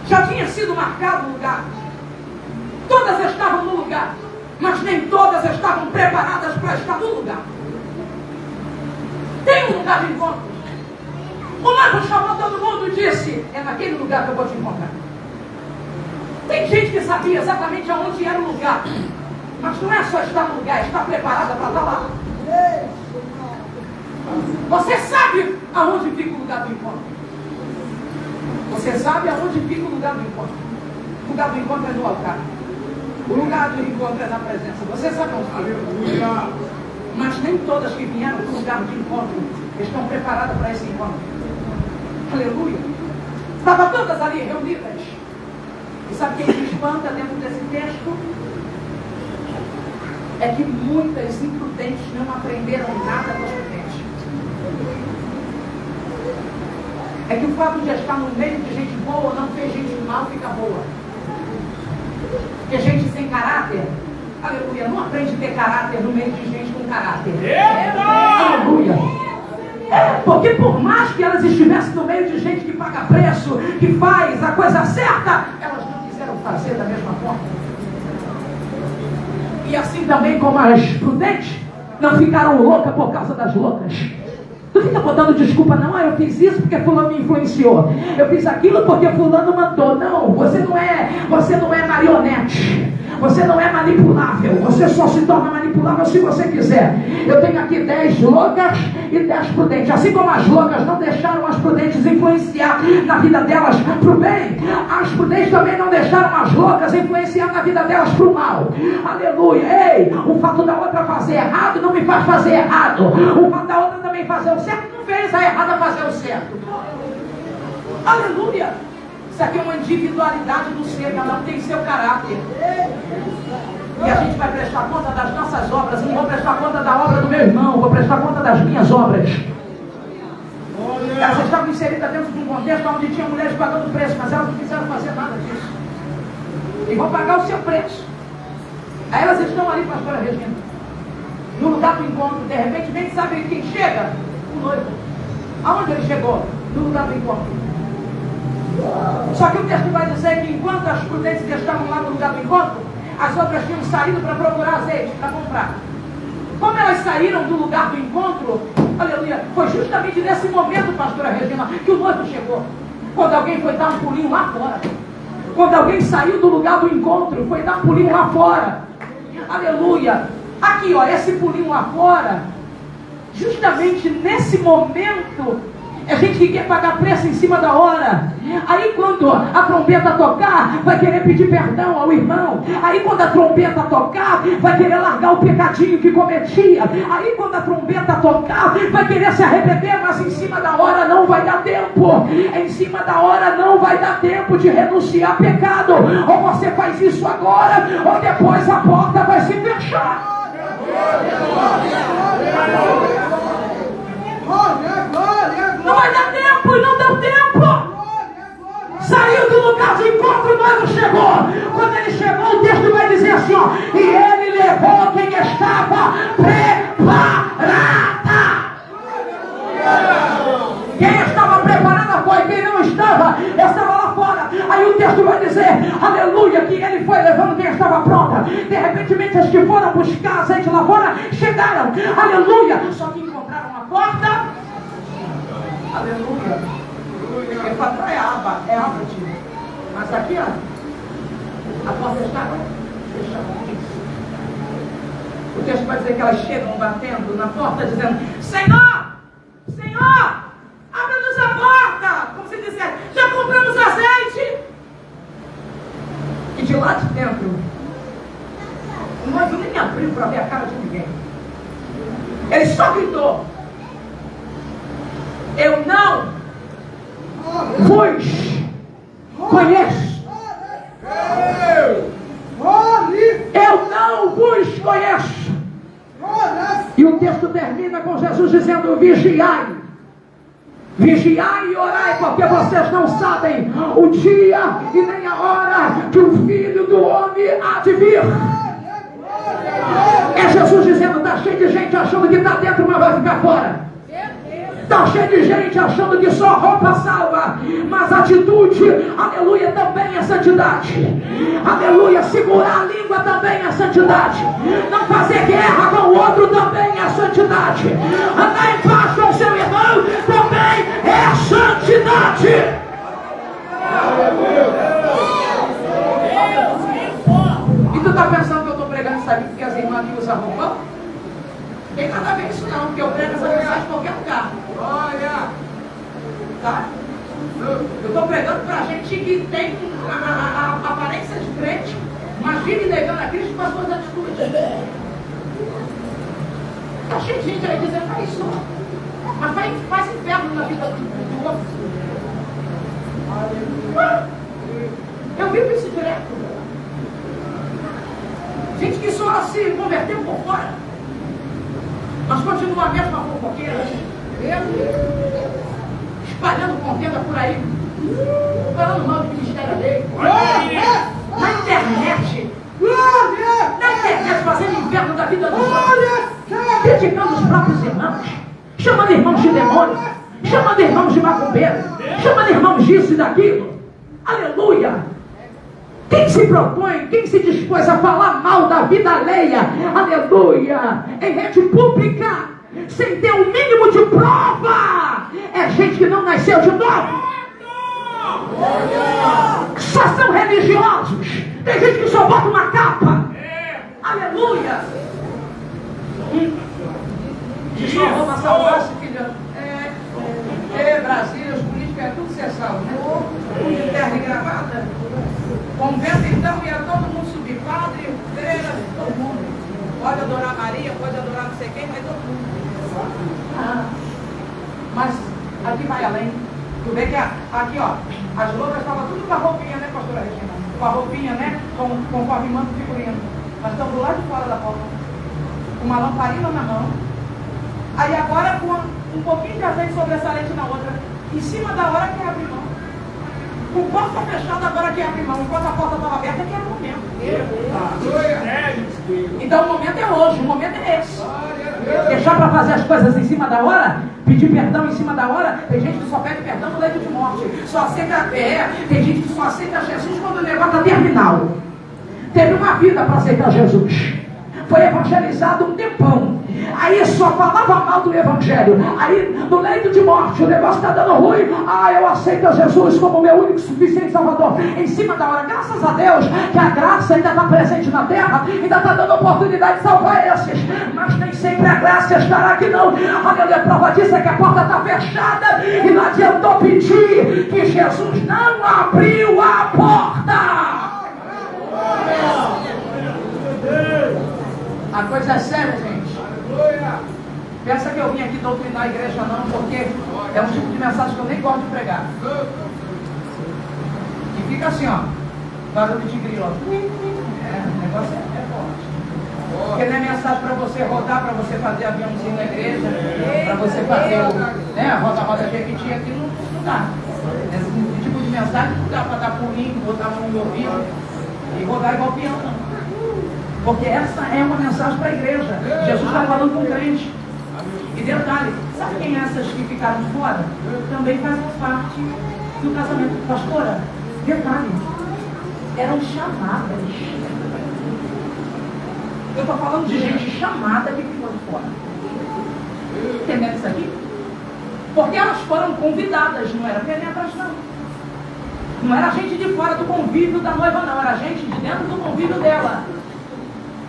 A: Já tinha sido marcado o lugar. Todas estavam no lugar, mas nem todas estavam preparadas para estar no lugar. Tem um lugar de encontro. O noivo chamou todo mundo e disse: é naquele lugar que eu vou te encontrar. Tem gente que sabia exatamente aonde era o lugar, mas não é só estar no lugar, é estar preparada para estar lá. Você sabe aonde fica o lugar do encontro. Você sabe aonde fica o lugar do encontro. O lugar do encontro é no altar. O lugar do encontro é na presença. Você sabe onde fica. Mas nem todas que vieram para o lugar de encontro estão preparadas para esse encontro. Aleluia. Estavam todas ali reunidas. E sabe quem me espanta dentro desse texto? É que muitas imprudentes não aprenderam nada com os prudentes. É que o fato de estar no meio de gente boa não fez gente mal ficar boa. Porque gente sem caráter, aleluia, não aprende a ter caráter no meio de gente com caráter. Aleluia. Porque por mais que elas estivessem no meio de gente que paga preço, que faz a coisa certa, elas não quiseram fazer da mesma forma. E assim também como as prudentes não ficaram loucas por causa das loucas. Não fica botando desculpa, não. Eu fiz isso porque fulano me influenciou. Eu fiz aquilo porque fulano mandou. Não, você não é marionete. Você não é manipulável. Você só se torna manipulável se você quiser. Eu tenho aqui 10 loucas e 10 prudentes. Assim como as loucas não deixaram as prudentes influenciar na vida delas para o bem, as prudentes também não deixaram as loucas influenciar na vida delas para o mal. Aleluia. Ei, o fato da outra fazer errado não me faz fazer errado. O fato da outra também fazer o certo não fez a errada fazer o certo. Aleluia. Isso aqui é uma individualidade do ser, cada um tem seu caráter. E a gente vai prestar conta das nossas obras. Não vou prestar conta da obra do meu irmão, vou prestar conta das minhas obras. Elas estavam inseridas dentro de um contexto onde tinha mulheres pagando preço, mas elas não quiseram fazer nada disso. E vão pagar o seu preço. Aí elas estão ali, pastora Regina, no lugar do encontro. De repente, nem sabe quem chega? O noivo. Aonde ele chegou? No lugar do encontro. Só que o texto vai dizer que enquanto as prudentes estavam lá no lugar do encontro, as outras tinham saído para procurar azeite, para comprar. Como elas saíram do lugar do encontro, aleluia, foi justamente nesse momento, pastora Regina, que o noivo chegou. Quando alguém foi dar um pulinho lá fora. Quando alguém saiu do lugar do encontro, foi dar um pulinho lá fora. Aleluia. Aqui, ó, esse pulinho lá fora, justamente nesse momento, é gente que quer pagar preço em cima da hora. Aí quando a trombeta tocar, vai querer pedir perdão ao irmão. Aí quando a trombeta tocar, vai querer largar o pecadinho que cometia. Aí quando a trombeta tocar, vai querer se arrepender, mas em cima da hora não vai dar tempo. Em cima da hora não vai dar tempo de renunciar pecado. Ou você faz isso agora, ou depois a porta vai se fechar. Não vai dar tempo, e não deu tempo. Saiu do lugar de encontro, o noivo chegou. Quando ele chegou, o texto vai dizer assim, ó, e ele levou quem estava preparada. Quem estava preparada foi, quem não estava lá fora. Aí o texto vai dizer, aleluia, que ele foi levando quem estava pronta. De repente, as que foram buscar azeite lá fora, chegaram, aleluia, só que encontraram a porta. Aleluia. Porque patrão é aba, tio. Mas aqui, ó, a porta está fechada. O texto vai dizer que elas chegam batendo na porta, dizendo, Senhor, Senhor, abre-nos a porta. Como se disser, já compramos azeite. E de lá de dentro, o noivo nem abriu para ver a cara de ninguém. Ele só gritou, eu não vos conheço. Eu não vos conheço. E o texto termina com Jesus dizendo, vigiai. Vigiai e orai, porque vocês não sabem o dia e nem a hora que o Filho do Homem há de vir. É Jesus dizendo, está cheio de gente achando que está dentro, mas vai ficar fora. Está cheio de gente achando que só roupa salva, mas atitude, aleluia, também é santidade. Aleluia, segurar a língua também é santidade. Não fazer guerra com o outro também é santidade. Andar em paz com o seu irmão também é santidade. E tu está pensando que eu estou pregando isso aqui porque as irmãs aqui usam roupa? Tem nada a ver isso não, porque eu prego essa mensagem em qualquer lugar. Olha! Tá? Eu estou pregando para gente que tem a aparência de crente, mas vive negando a Cristo com as suas atitudes. Está cheio de gente aí dizendo, faz isso, mas faz inferno na vida do outro. Eu vivo isso direto. Gente que só se converteu por fora, mas continua a mesma fofoqueira, espalhando contenda por aí, falando mal do ministério dele, na internet, fazendo inferno da vida dos outros, criticando os próprios irmãos, chamando irmãos de demônio, chamando irmãos de macumbeiro, chamando irmãos disso e daquilo. Aleluia! Quem se propõe, quem se dispôs a falar mal da vida alheia, aleluia, em rede pública, sem ter um mínimo de prova, é gente que não nasceu de novo. Só são religiosos. Tem gente que só bota uma capa. Aleluia. Só rouba salvar-se, filha. Brasil, os políticos, é tudo ser salvo, né? De terra e gravata. Convento então ia todo mundo subir, padre, freira, todo mundo. Pode adorar Maria, pode adorar não sei quem, mas todo mundo. Mas aqui vai além. Tu vê que aqui, ó, as loucas estavam tudo com a roupinha, né, pastora Regina? Com a roupinha, né? Conforme manto figurino. Mas estão do lado de fora da porta, com uma lamparina na mão. Aí agora com um pouquinho de azeite sobressalente na outra, em cima da hora que abre mão. Com porta fechada agora que abre mão, enquanto a porta estava aberta, que era o momento. Então o momento é hoje, o momento é esse. Deixar para fazer as coisas em cima da hora, pedir perdão em cima da hora. Tem gente que só pede perdão no leito de morte, só aceita tem gente que só aceita Jesus quando o negócio está terminal. Teve uma vida para aceitar Jesus, foi evangelizado um tempão, aí só falava mal do evangelho, aí no leito de morte o negócio está dando ruim, eu aceito Jesus como meu único suficiente salvador. Em cima da hora, graças a Deus que a graça ainda está presente na terra, ainda está dando oportunidade de salvar esses, mas nem sempre a graça estará aqui não. Aleluia, a prova disso é que a porta está fechada e não adiantou pedir, que Jesus não abriu a porta. A coisa é séria, gente. Pensa que eu vim aqui doutrinar a igreja não, porque é um tipo de mensagem que eu nem gosto de pregar. E fica assim, ó, barulho de grilo, ó. O negócio é forte. Porque não é mensagem para você rodar, para você fazer aviãozinho na igreja, para você fazer a roda de repetir aqui, não dá. Esse tipo de mensagem não dá para dar pulinho, botar a mão no ouvido e rodar igual peão, não. Porque essa é uma mensagem para a igreja. Jesus está falando com o crente. E detalhe, sabe quem essas que ficaram fora? Também fazem parte do casamento. Pastora, detalhe, eram chamadas. Eu estou falando de gente chamada que ficou de fora. Entendendo isso aqui? Porque elas foram convidadas, não era penetras não. Não era gente de fora do convívio da noiva não, era gente de dentro do convívio dela.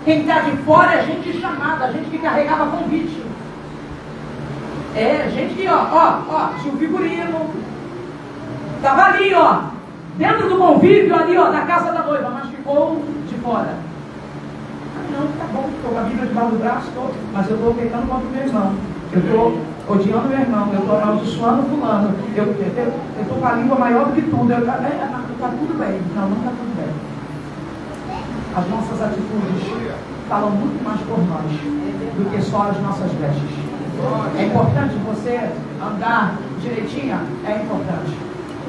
A: Quem está de fora é gente chamada, gente que carregava convite. É, gente que, tinha um figurino. Estava ali, dentro do convívio ali, da casa da noiva, mas ficou de fora. Não, tá bom, estou com a Bíblia debaixo do braço, mas eu estou pecando contra o meu irmão. Eu estou odiando meu irmão, eu estou amaldiçoando fulano. Eu estou com a língua maior do que tudo. Está tudo bem. Não está tudo bem. As nossas atitudes falam muito mais por nós do que só as nossas vestes. É importante você andar direitinho? É importante.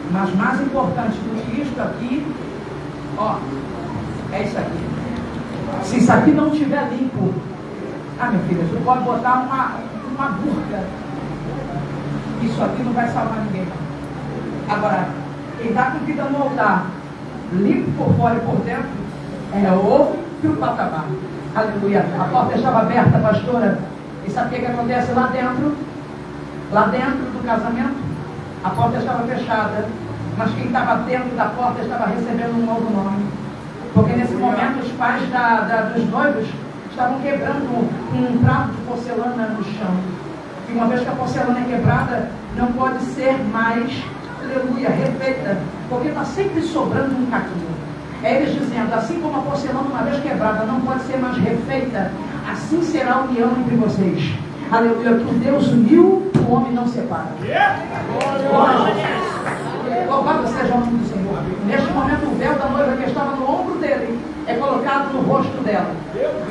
A: Mas mais importante do que isto aqui, é isso aqui. Se isso aqui não estiver limpo, minha filha, você pode botar uma burca. Isso aqui não vai salvar ninguém. Agora, quem está com vida no altar, limpo por fora e por dentro, é outro patamar. Aleluia. A porta estava aberta, pastora. E sabe o que acontece lá dentro? Lá dentro do casamento, a porta estava fechada. Mas quem estava dentro da porta estava recebendo um novo nome. Porque nesse momento os pais dos noivos estavam quebrando um prato de porcelana no chão. E uma vez que a porcelana é quebrada, não pode ser mais, aleluia, refeita. Porque está sempre sobrando um caquinho. É eles dizendo, assim como a porcelana uma vez quebrada não pode ser mais refeita, assim será a união entre vocês. Aleluia, que Deus uniu, o homem não separa. Louvado seja o nome do Senhor. Neste momento o véu da noiva que estava no ombro dele é colocado no rosto dela.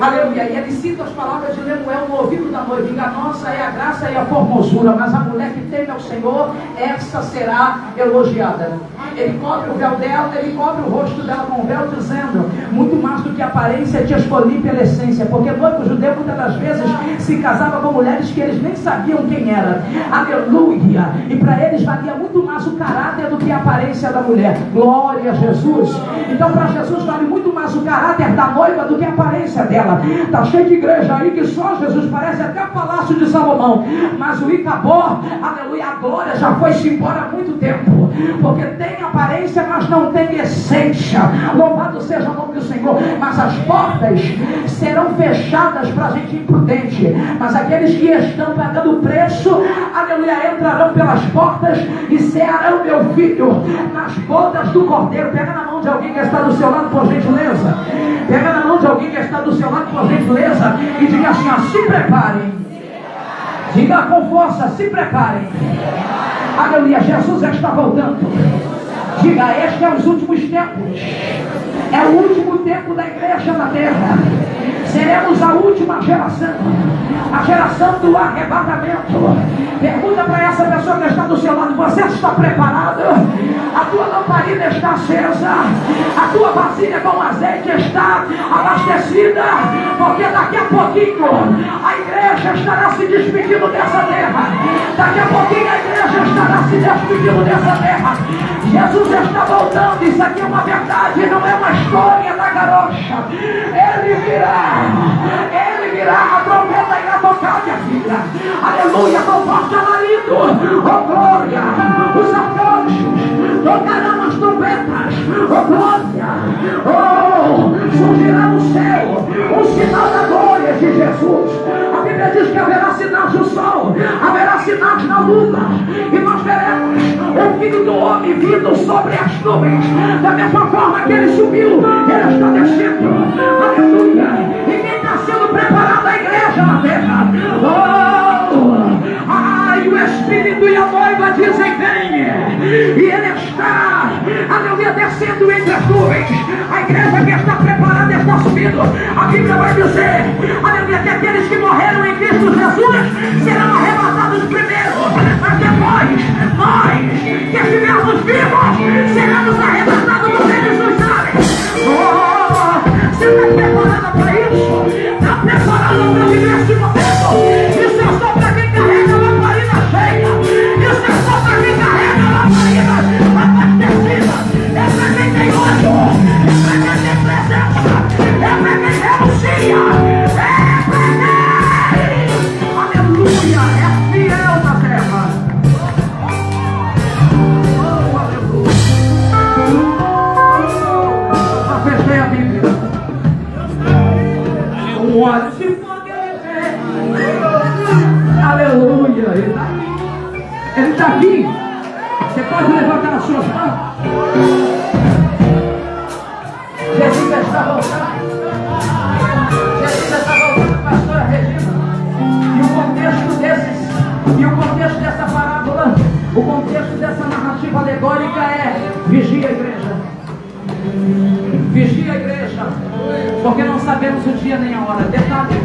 A: Aleluia. E ele cita as palavras de Lemuel no ouvido da noiva: enganosa é a graça e a formosura, mas a mulher que teme ao Senhor, essa será elogiada. Ele cobre o véu dela, ele cobre o rosto dela com o véu, dizendo: muito mais do que aparência te escolhi pela essência. Porque o noivo judeu muitas das vezes se casava com mulheres que eles nem sabiam quem era. Aleluia. E para eles valia muito mais o caráter do que a aparência da mulher. Glória a Jesus. Então para Jesus vale muito mais o caráter da noiva do que a aparência dela. Está cheio de igreja aí que só Jesus parece até o palácio de Salomão, mas o Icabor, aleluia, a glória já foi-se embora há muito tempo, porque tem aparência, mas não tem essência. Louvado seja o nome do Senhor. Mas as portas serão fechadas para gente imprudente, mas aqueles que estão pagando o preço, aleluia, entrarão pelas portas e cearão, meu filho, nas bodas do Cordeiro. Pega na mão de alguém que está do seu lado, por gentileza. Pega na mão de alguém que está do seu lado, por gentileza, e diga assim: se preparem. Diga com força: se preparem. Aleluia, Jesus já está voltando. Diga: este é os últimos tempos. É o último tempo da igreja na terra. Seremos a última geração, a geração do arrebatamento. Pergunta para essa pessoa que está do seu lado: você está preparado? A tua lamparina está acesa, a tua vasilha com azeite está abastecida, porque daqui a pouquinho a igreja estará se despedindo dessa terra. Daqui a pouquinho a igreja estará se despedindo dessa terra. Jesus está voltando. Isso aqui é uma verdade, não é uma história da garocha. Ele virá, a trombeta irá tocar, minha filha. Aleluia, com forte alarido, oh glória. Os arcanjos tocarão as trombetas, oh glória. Oh, surgirá no céu o sinal da glória de Jesus. A Bíblia diz que haverá sinais no sol, haverá sinais na lua, e nós veremos o Filho do Homem vindo sobre as nuvens. Da mesma forma que ele subiu, ele está descendo. Aleluia. E quem está sendo preparado a igreja na terra? Ai, o Espírito e a noiva dizem: vem. E ele está, aleluia, descendo entre as nuvens. A igreja que está preparada está subindo. A Bíblia vai dizer, aleluia, que aqueles que morreram em Cristo Jesus serão arrebatados primeiro. Mas depois, nós que estivermos vivos seremos arrebatados por eles nos ares. Você está preparada para isso? Está preparada para viver esse momento? Isso é só para quem carrega a lamparina cheia. Isso é só para quem carrega a lamparina abastecida. É para quem tem ódio. É para quem tem presença. É para quem renuncia. É para quem, aleluia, é fiel na terra. Oh, aleluia. Oh, fechei a Bíblia. Um óleo de fogo ele vem. Aleluia. Ele está aqui. Ele está aqui. Você pode levantar as suas mãos. Jesus está voltando. Jesus está voltando, pastora Regina. E o contexto dessa parábola, o contexto dessa narrativa alegórica é: vigia a igreja. Vigia a igreja, porque não sabemos o dia nem a hora. Detalhe,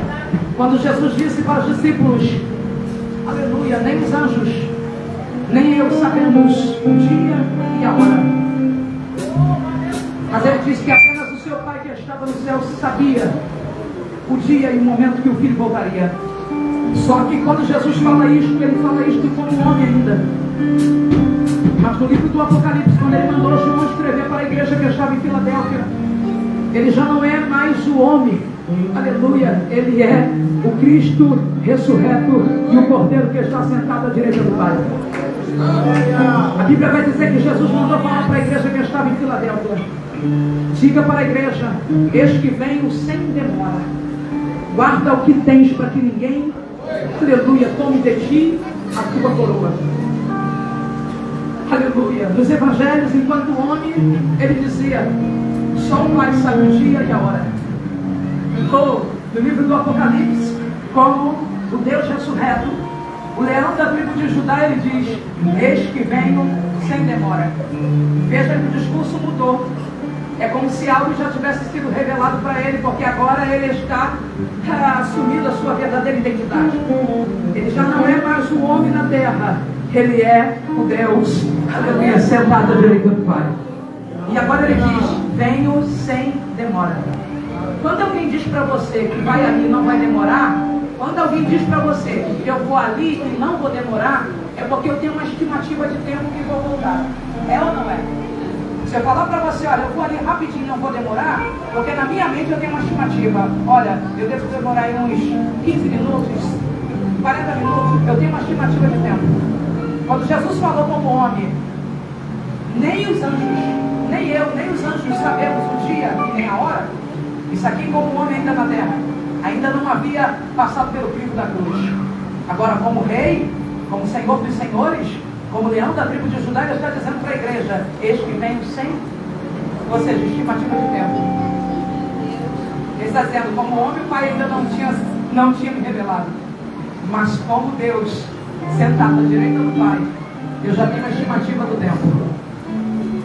A: quando Jesus disse para os discípulos, aleluia, nem os anjos, nem eu sabemos o dia e a hora. Mas ele disse que apenas o seu Pai que estava no céu sabia o dia e o momento que o Filho voltaria. Só que quando Jesus fala isto, ele fala isto como um homem ainda. Mas no livro do Apocalipse, quando ele mandou João escrever para a igreja que estava em Filadélfia, ele já não é mais o homem, aleluia, ele é o Cristo ressurreto e o Cordeiro que está sentado à direita do Pai. A Bíblia vai dizer que Jesus mandou falar para a igreja que estava em Filadélfia: diga para a igreja, eis que venho sem demora, guarda o que tens para que ninguém, aleluia, tome de ti a tua coroa. Aleluia. Nos evangelhos, enquanto homem, ele dizia: só o Pai sabe o dia e a hora. Ou no livro do Apocalipse, como o Deus ressurreto, o leão da tribo de Judá, ele diz: eis que venho sem demora. Veja que o discurso mudou. É como se algo já tivesse sido revelado para ele, porque agora ele está assumindo a sua verdadeira identidade. Ele já não é mais o homem na terra, ele é o Deus, aleluia, sentado à direita do Pai. E agora ele diz: venho sem demora. Quando alguém diz para você que vai ali e não vai demorar, quando alguém diz para você que eu vou ali e não vou demorar, é porque eu tenho uma estimativa de tempo que vou voltar. É ou não é? Se eu falar para você: olha, eu vou ali rapidinho e não vou demorar, porque na minha mente eu tenho uma estimativa. Olha, eu devo demorar aí uns 15 minutos, 40 minutos, eu tenho uma estimativa de tempo. Quando Jesus falou como homem, nem os anjos, nem eu, nem os anjos sabemos o dia e nem a hora. Isso aqui como homem ainda na terra, ainda não havia passado pelo crivo da cruz. Agora como rei, como Senhor dos senhores, como leão da tribo de Judá, ele está dizendo para a igreja: eis que venho sem, ou seja, estimativa de tempo. Ele está dizendo: como homem, o Pai ainda não tinha me revelado, mas como Deus sentado à direita do Pai, eu já tenho a estimativa do tempo.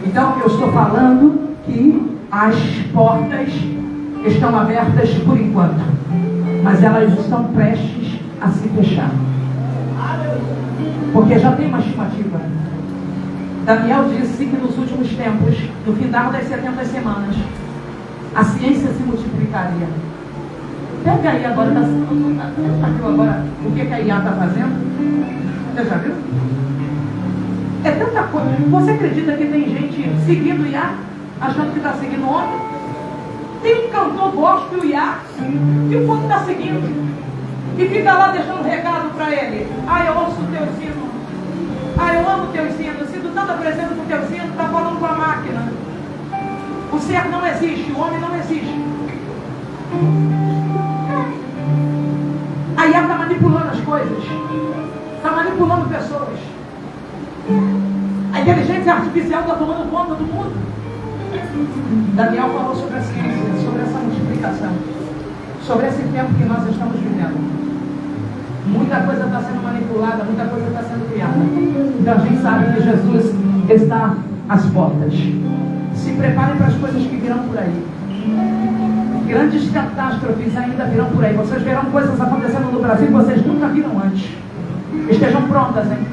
A: Então eu estou falando que As portas estão abertas por enquanto, mas elas estão prestes a se fechar. Porque já tem uma estimativa. Daniel disse que nos últimos tempos, no final das 70 semanas, a ciência se multiplicaria. Pega aí agora, você já viu agora o que a IA está fazendo? Você já viu? É tanta coisa. Você acredita que tem gente seguindo IA, achando que está seguindo homem? Tem um cantor gospel IA que o povo está seguindo e fica lá deixando um recado para ele. Eu ouço o teu sino. Eu amo o teu sino. Sinto tanta presença do teu sino. Está falando com a máquina. O ser não existe, o homem não existe. A IA está manipulando as coisas, está manipulando pessoas. A inteligência artificial está tomando conta do mundo. Daniel falou sobre a ciência, sobre essa multiplicação, sobre esse tempo que nós estamos vivendo. Muita coisa está sendo manipulada, muita coisa está sendo criada. Então a gente sabe que Jesus está às portas. Se preparem para as coisas que virão por aí. Grandes catástrofes ainda virão por aí. Vocês verão coisas acontecendo no Brasil que vocês nunca viram antes. Estejam prontas, hein?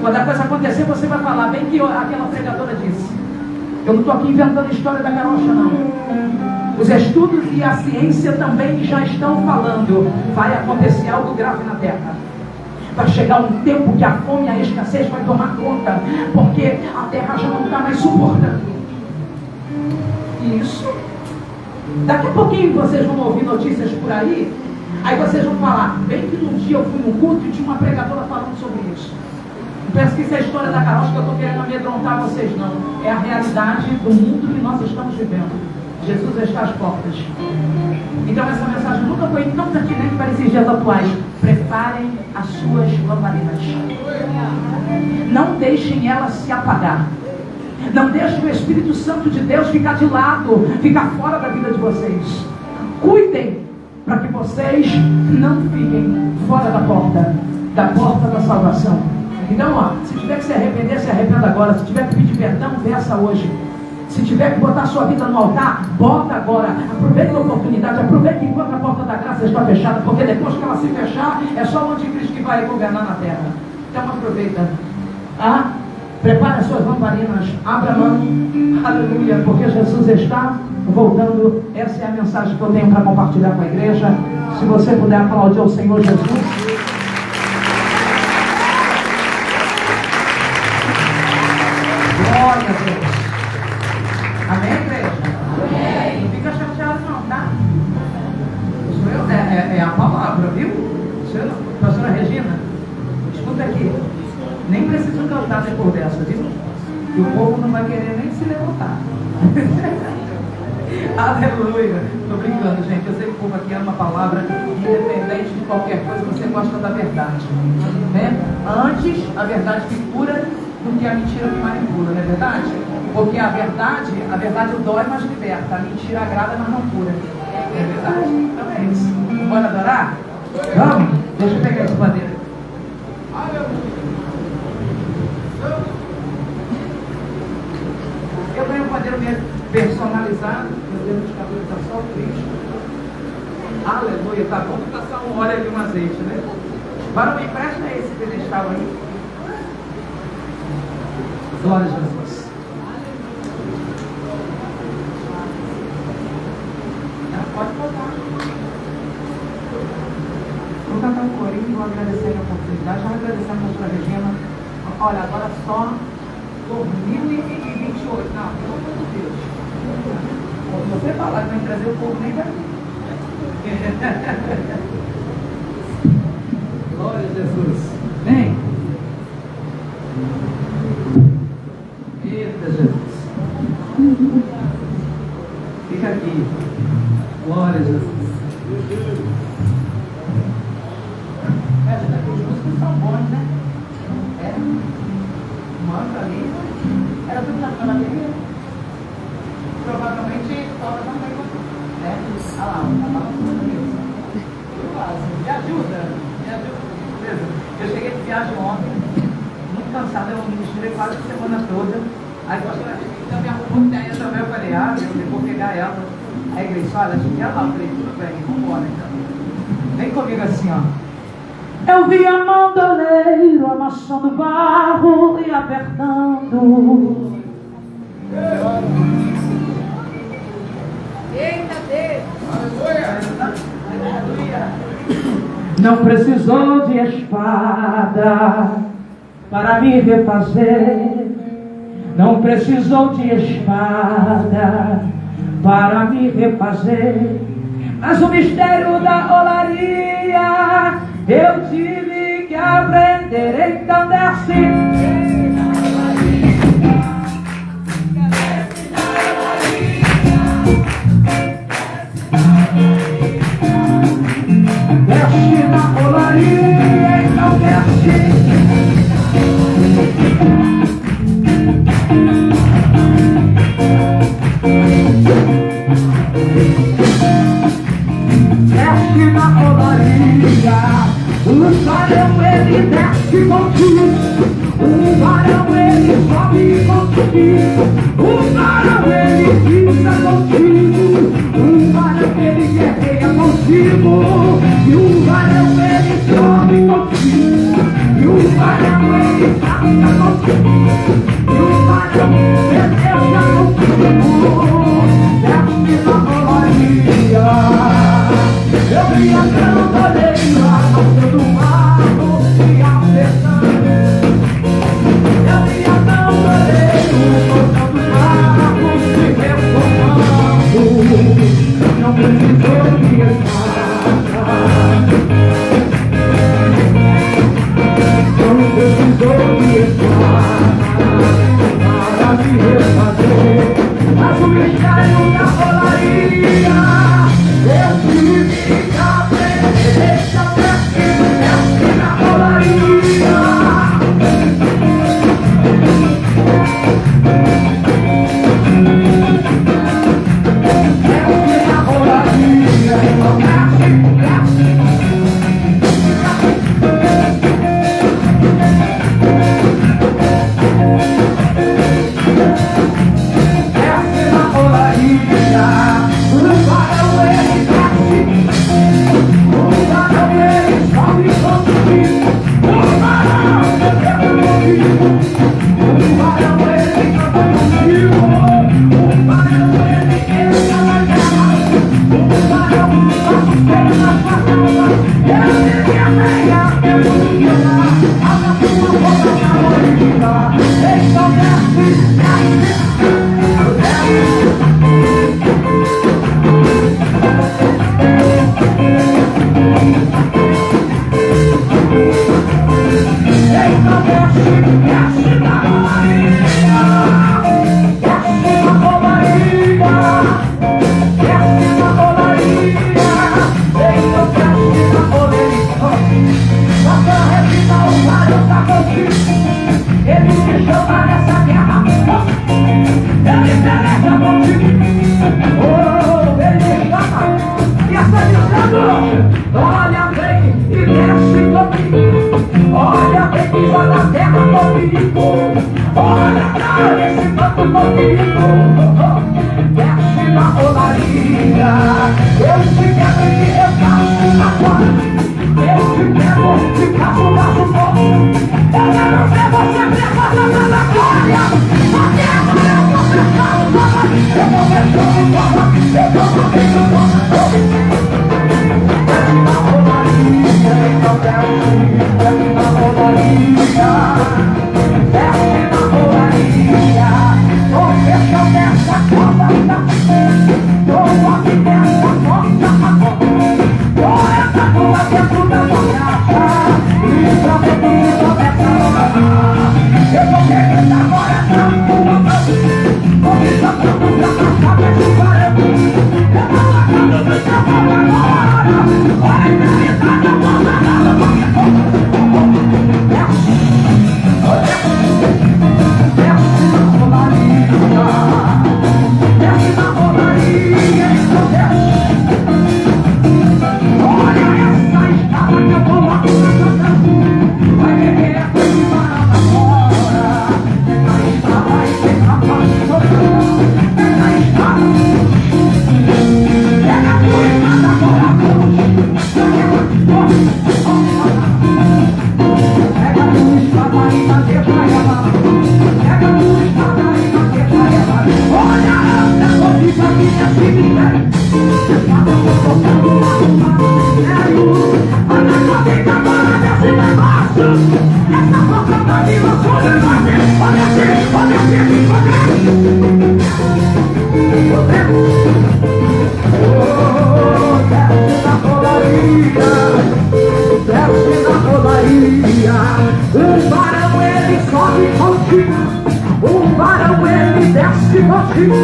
A: Quando a coisa acontecer, você vai falar bem que aquela pregadora disse. Eu não estou aqui inventando a história da carroça, não. Os estudos e a ciência também já estão falando. Vai acontecer algo grave na Terra. Vai chegar um tempo que a fome e a escassez vai tomar conta, porque a Terra já não está mais suportando. Isso. Daqui a pouquinho vocês vão ouvir notícias por aí. Aí vocês vão falar, bem que num dia eu fui num culto e tinha uma pregadora falando sobre isso. Não penso que isso é a história da carroça que eu estou querendo amedrontar vocês, não. É a realidade do mundo que nós estamos vivendo. Jesus está às portas. Então essa mensagem nunca foi tão pertinente para esses dias atuais. Preparem as suas lamparinas. Não deixem elas se apagar. Não deixem o Espírito Santo de Deus ficar de lado, ficar fora da vida de vocês. Cuidem para que vocês não fiquem fora da porta da salvação. Então, se tiver que se arrepender, se arrependa agora. Se tiver que pedir perdão, peça hoje. Se tiver que botar sua vida no altar, bota agora. Aproveite a oportunidade, aproveite enquanto a porta da graça está fechada, porque depois que ela se fechar, é só o anticristo que vai governar na terra. Então aproveita. Prepare as suas lamparinas, abra a mão, aleluia, porque Jesus está voltando. Essa é a mensagem que eu tenho para compartilhar com a igreja. Se você puder aplaudir ao Senhor Jesus. Glória a Deus. Amém, igreja? Amém. Não fica chateado não, tá? Sou eu, é a palavra, viu? Sou eu, pastora Regina, escuta aqui. Nem preciso cantar depois dessa, viu? E o povo não vai querer nem se levantar. Aleluia. Estou brincando, gente. Eu sei que o povo aqui ama a palavra. Independente de qualquer coisa, você gosta da verdade, né? Antes, a verdade que cura do que a mentira que manipula, não é verdade? Porque a verdade dói, mas liberta. A mentira agrada, mas não cura. É verdade? Então é isso. Bora adorar? Vamos? Deixa eu pegar esse bandeira. Eu ganhei um padeiro personalizado. Meu Deus, os cabelos está só o Cristo. Aleluia, tá bom que passar um óleo ali, um azeite, né? Agora me empresta esse pedestal aí. Glória a Jesus. Pode voltar. Vou cantar um corinho, vou agradecer a oportunidade. Vou agradecer a pastora Regina. Olha, agora só 2028. Não, pelo amor de Deus. Se você falar que vai trazer o povo, nem vai vir. Glória a Jesus. Vem. Eita, Jesus. Fica aqui. Glória a Jesus. Os músicos são bons, né? Manda ali. Era tudo na bateria. Provavelmente toca também. Olha lá, tá balançando ali. Me ajuda. Beleza. Eu cheguei de viagem ontem, muito cansado, eu me misturei quase a semana toda. Aí a pastora então me arrumou que aí também. Eu falei, eu vou pegar ela. Aí a igreja, olha, acho que ela. Eu falei, tudo bem, vamos embora então. Vem comigo assim, ó. Eu vi a mão do oleiro amassando barro e apertando. Eita Deus! Aleluia! Não precisou de espada para me refazer. Não precisou de espada para me refazer. Mas o mistério da olaria eu tive que aprender. Então desce. Desce na olaria, então desce. Desce na olaria, o varão ele desce contigo, o varão ele sobe contigo, o varão ele fica contigo, o varão ele guerreia contigo, e o varão ele sobe contigo, e o varão ele fica contigo, e o varão deseja contigo. Desce na olaria. Eu vi a cantoreira amassando barro e apertando. Eu vi a cantoreira cortando barro e reformando. Não precisou de espada. Não precisou de espada para me refazer. Mas o mistério da olaria eu tive que aprender. Deixa eu desce na olaria. Desce na olaria. Então desce, desce. Desce na olaria. O varão ele desce, o varão ele sobe contigo, o varão ele contigo, o varão ele canta contigo, o varão ele entra na guerra, o varão sustenta na sua casa, ele guerreia, ele guerreia, a sua boca na orelha, então desce, desce, desce. Então desce na olaria, desce na olaria, desce na olaria, então desce na olaria. Só pra refinar o varão tá contigo, ele te chama nessa guerra, ele peleja contigo, ele te chama, e está dizendo, olha vem e desce comigo. Olha, vem pisar na terra comigo. Olha pra esse banco comigo. Desce na olaria. Eu te quero que eu faço agora. Eu te quero de braço forte. Eu quero ver você preparada na glória. Porque agora eu vou fechar o nome. Eu vou fechar o nome. Eu vou fechar o nome. Desce na olaria. Então desce na olaria. Desce na olaria. Vou fechar dessa porta. Vou abrir dessa porta agora. Vou entrar tua dentro da tua casa. E pra ver tudo dessa hora. Eu vou pegar agora na tua mão. Vou pisar tudo pra passar desse varão. Eu vou largar tudo pra fora agora. Olha a eternidade, eu vou largar. O varão ele sobe contigo, o varão ele desce contigo,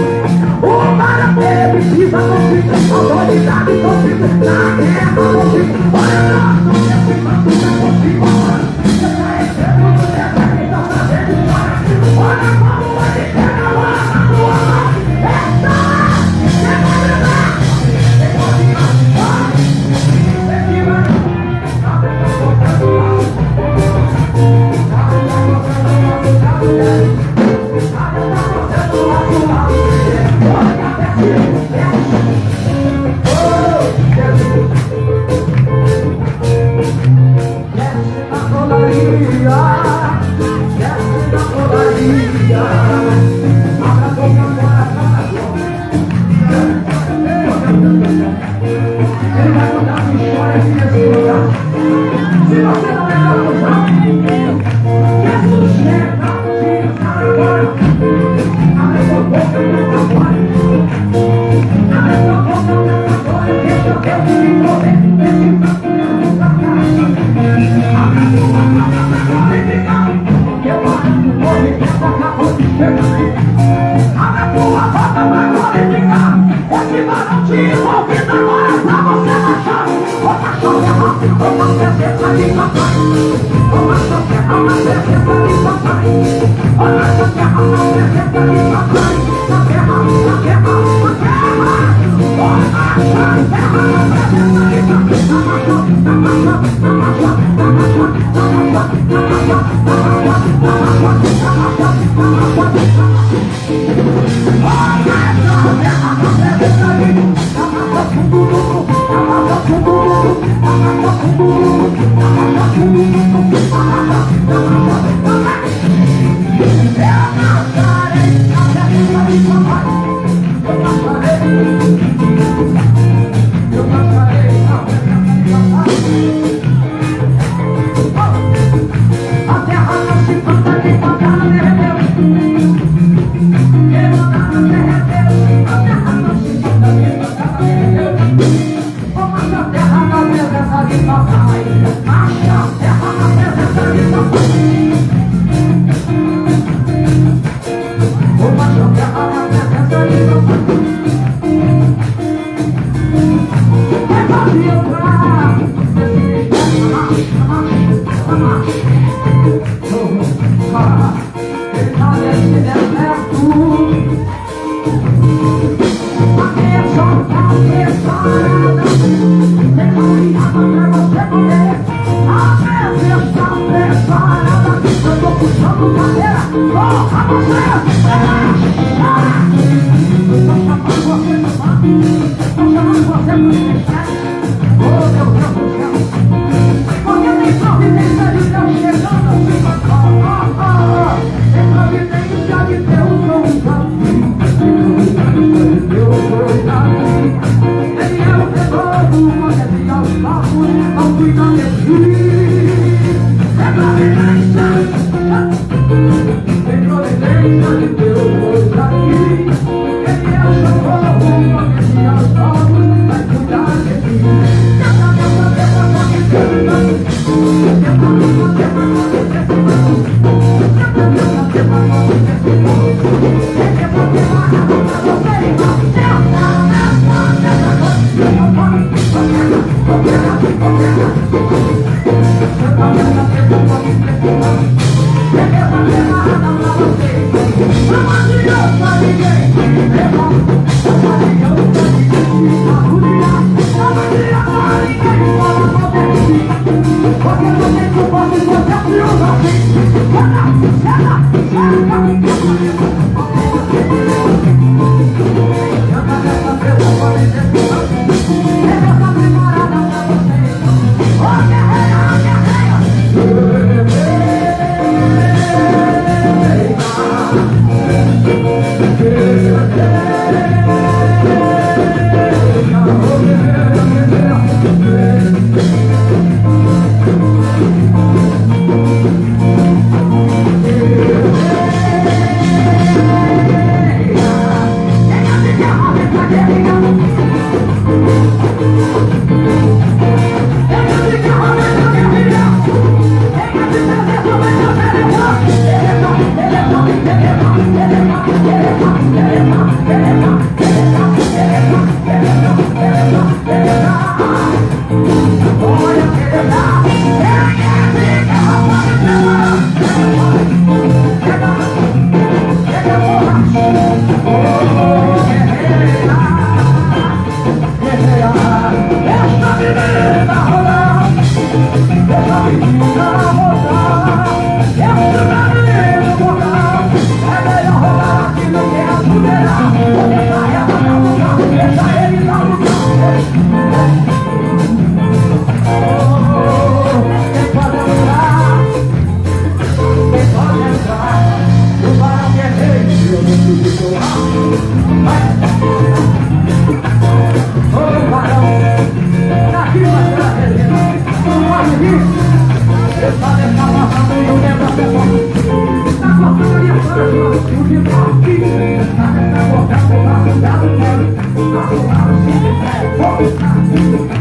A: o varão ele pisa contigo, autoridade contigo, na guerra contigo, olha lá, não desce quanto é contigo, você tá recebendo o deserto, quem tá fazendo história, olha como ele pega lá na tua mão, essa é a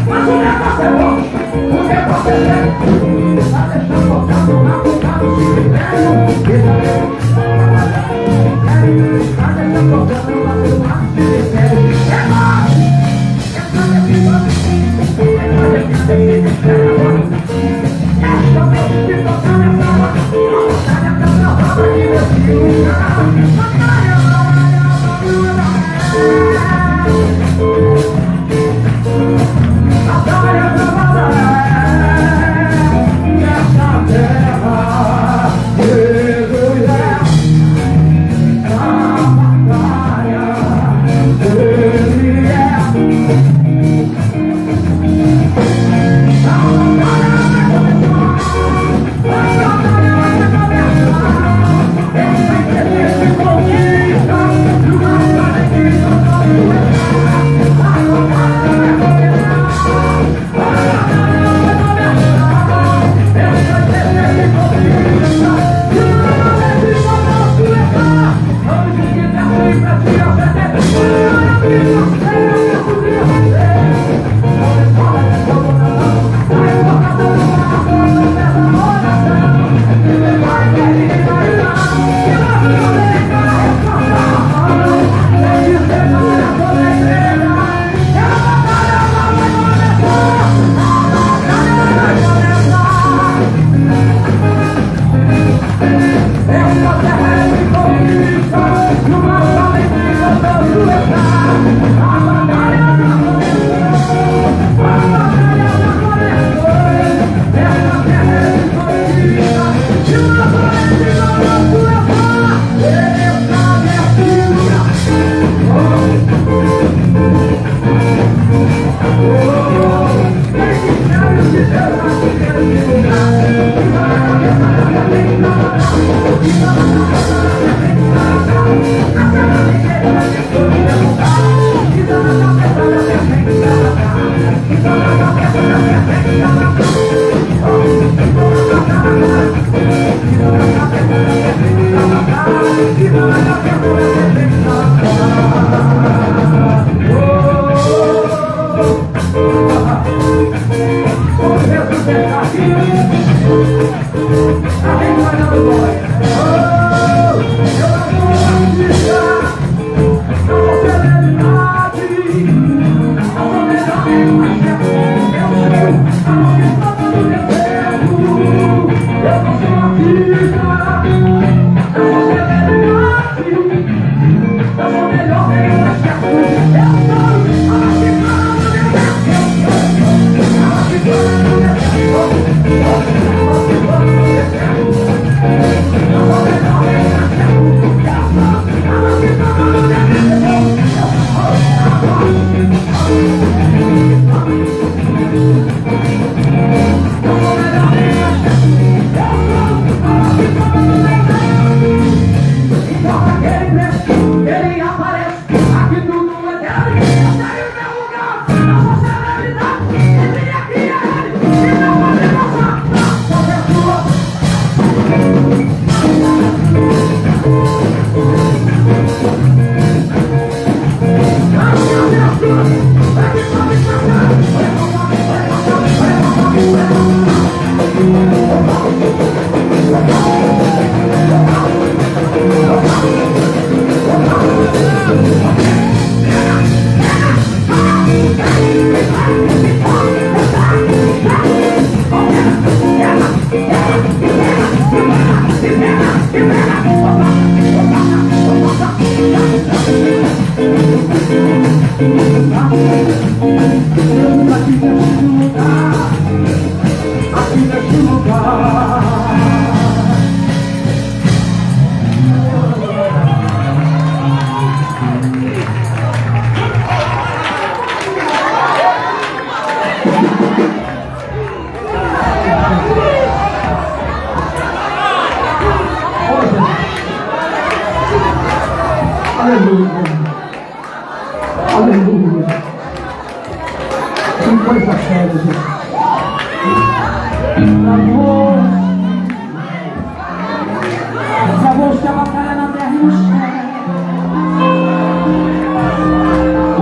A: Mas o negócio é bom, o negócio é sério. Tá deixando tocando na boca do cemitério. Tá deixando tocando na boca do cemitério. É nóis! Essa é minha esta noite que toca nessa hora, não sai a câmera roda de meu filho.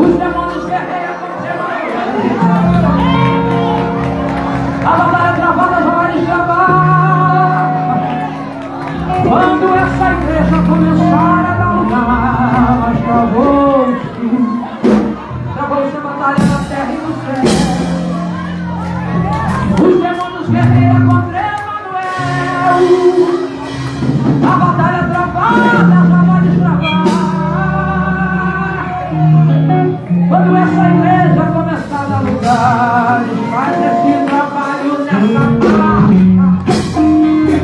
A: Os demônios essa igreja começar a dar lugar, faz esse trabalho nessa marca,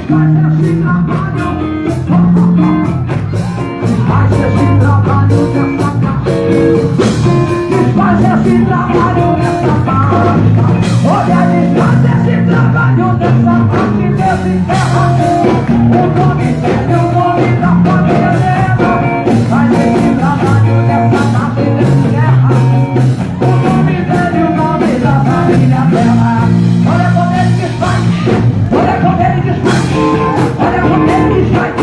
A: faz esse trabalho, faz esse trabalho nessa marca, faz esse trabalho nessa marca, olha, faz esse trabalho nessa marca e desenterra o nome dele, o nome da família dela, faz esse trabalho nessa marca e desenterra o nome dele, o nome da família dela. Olha como ele desfaz, olha como ele desfaz, olha como ele desfaz,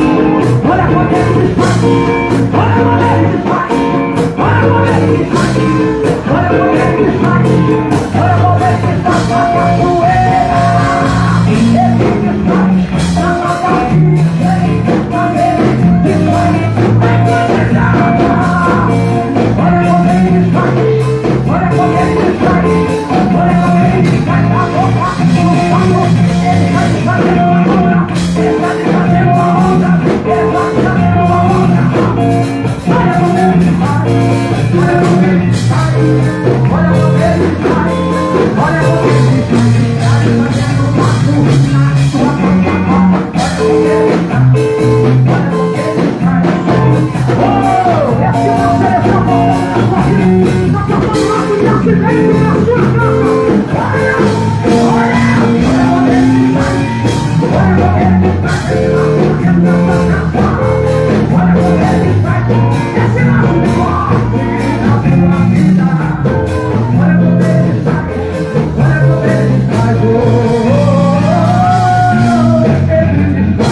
A: olha como ele desfaz, olha como ele desfaz, olha como ele desfaz, olha como ele desfaz, olha como ele desfaz a cachoeira. Ele desfaz a maldade, ele desfaz, vai condenar. Olha como ele desfaz, olha como ele desfaz, olha como ele desfaz a boca, o fogo, ele vai desfazer uma obra, ele vai desfazer uma obra, ele vai desfazer uma obra. Olha como ele desfaz, olha como ele desfaz, olha como ele desfaz, olha como ele desfaz, ele vai fazendo uma curva na sua boca, olha como ele desfaz, olha como ele desfaz. Oh, esse não seja bom na sua vida, está passando lá de acidente na sua casa. Olha como ele desfaz, olha como ele desfaz, esse laço dentro da sua casa. Olha como ele desfaz, esse laço forte na sua vida. Olha como ele desfaz, olha como ele desfaz. Oh, ele desfaz, ele desfaz,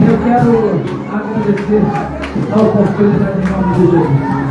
A: eu quero agradecer a oportunidade em nome de Jesus.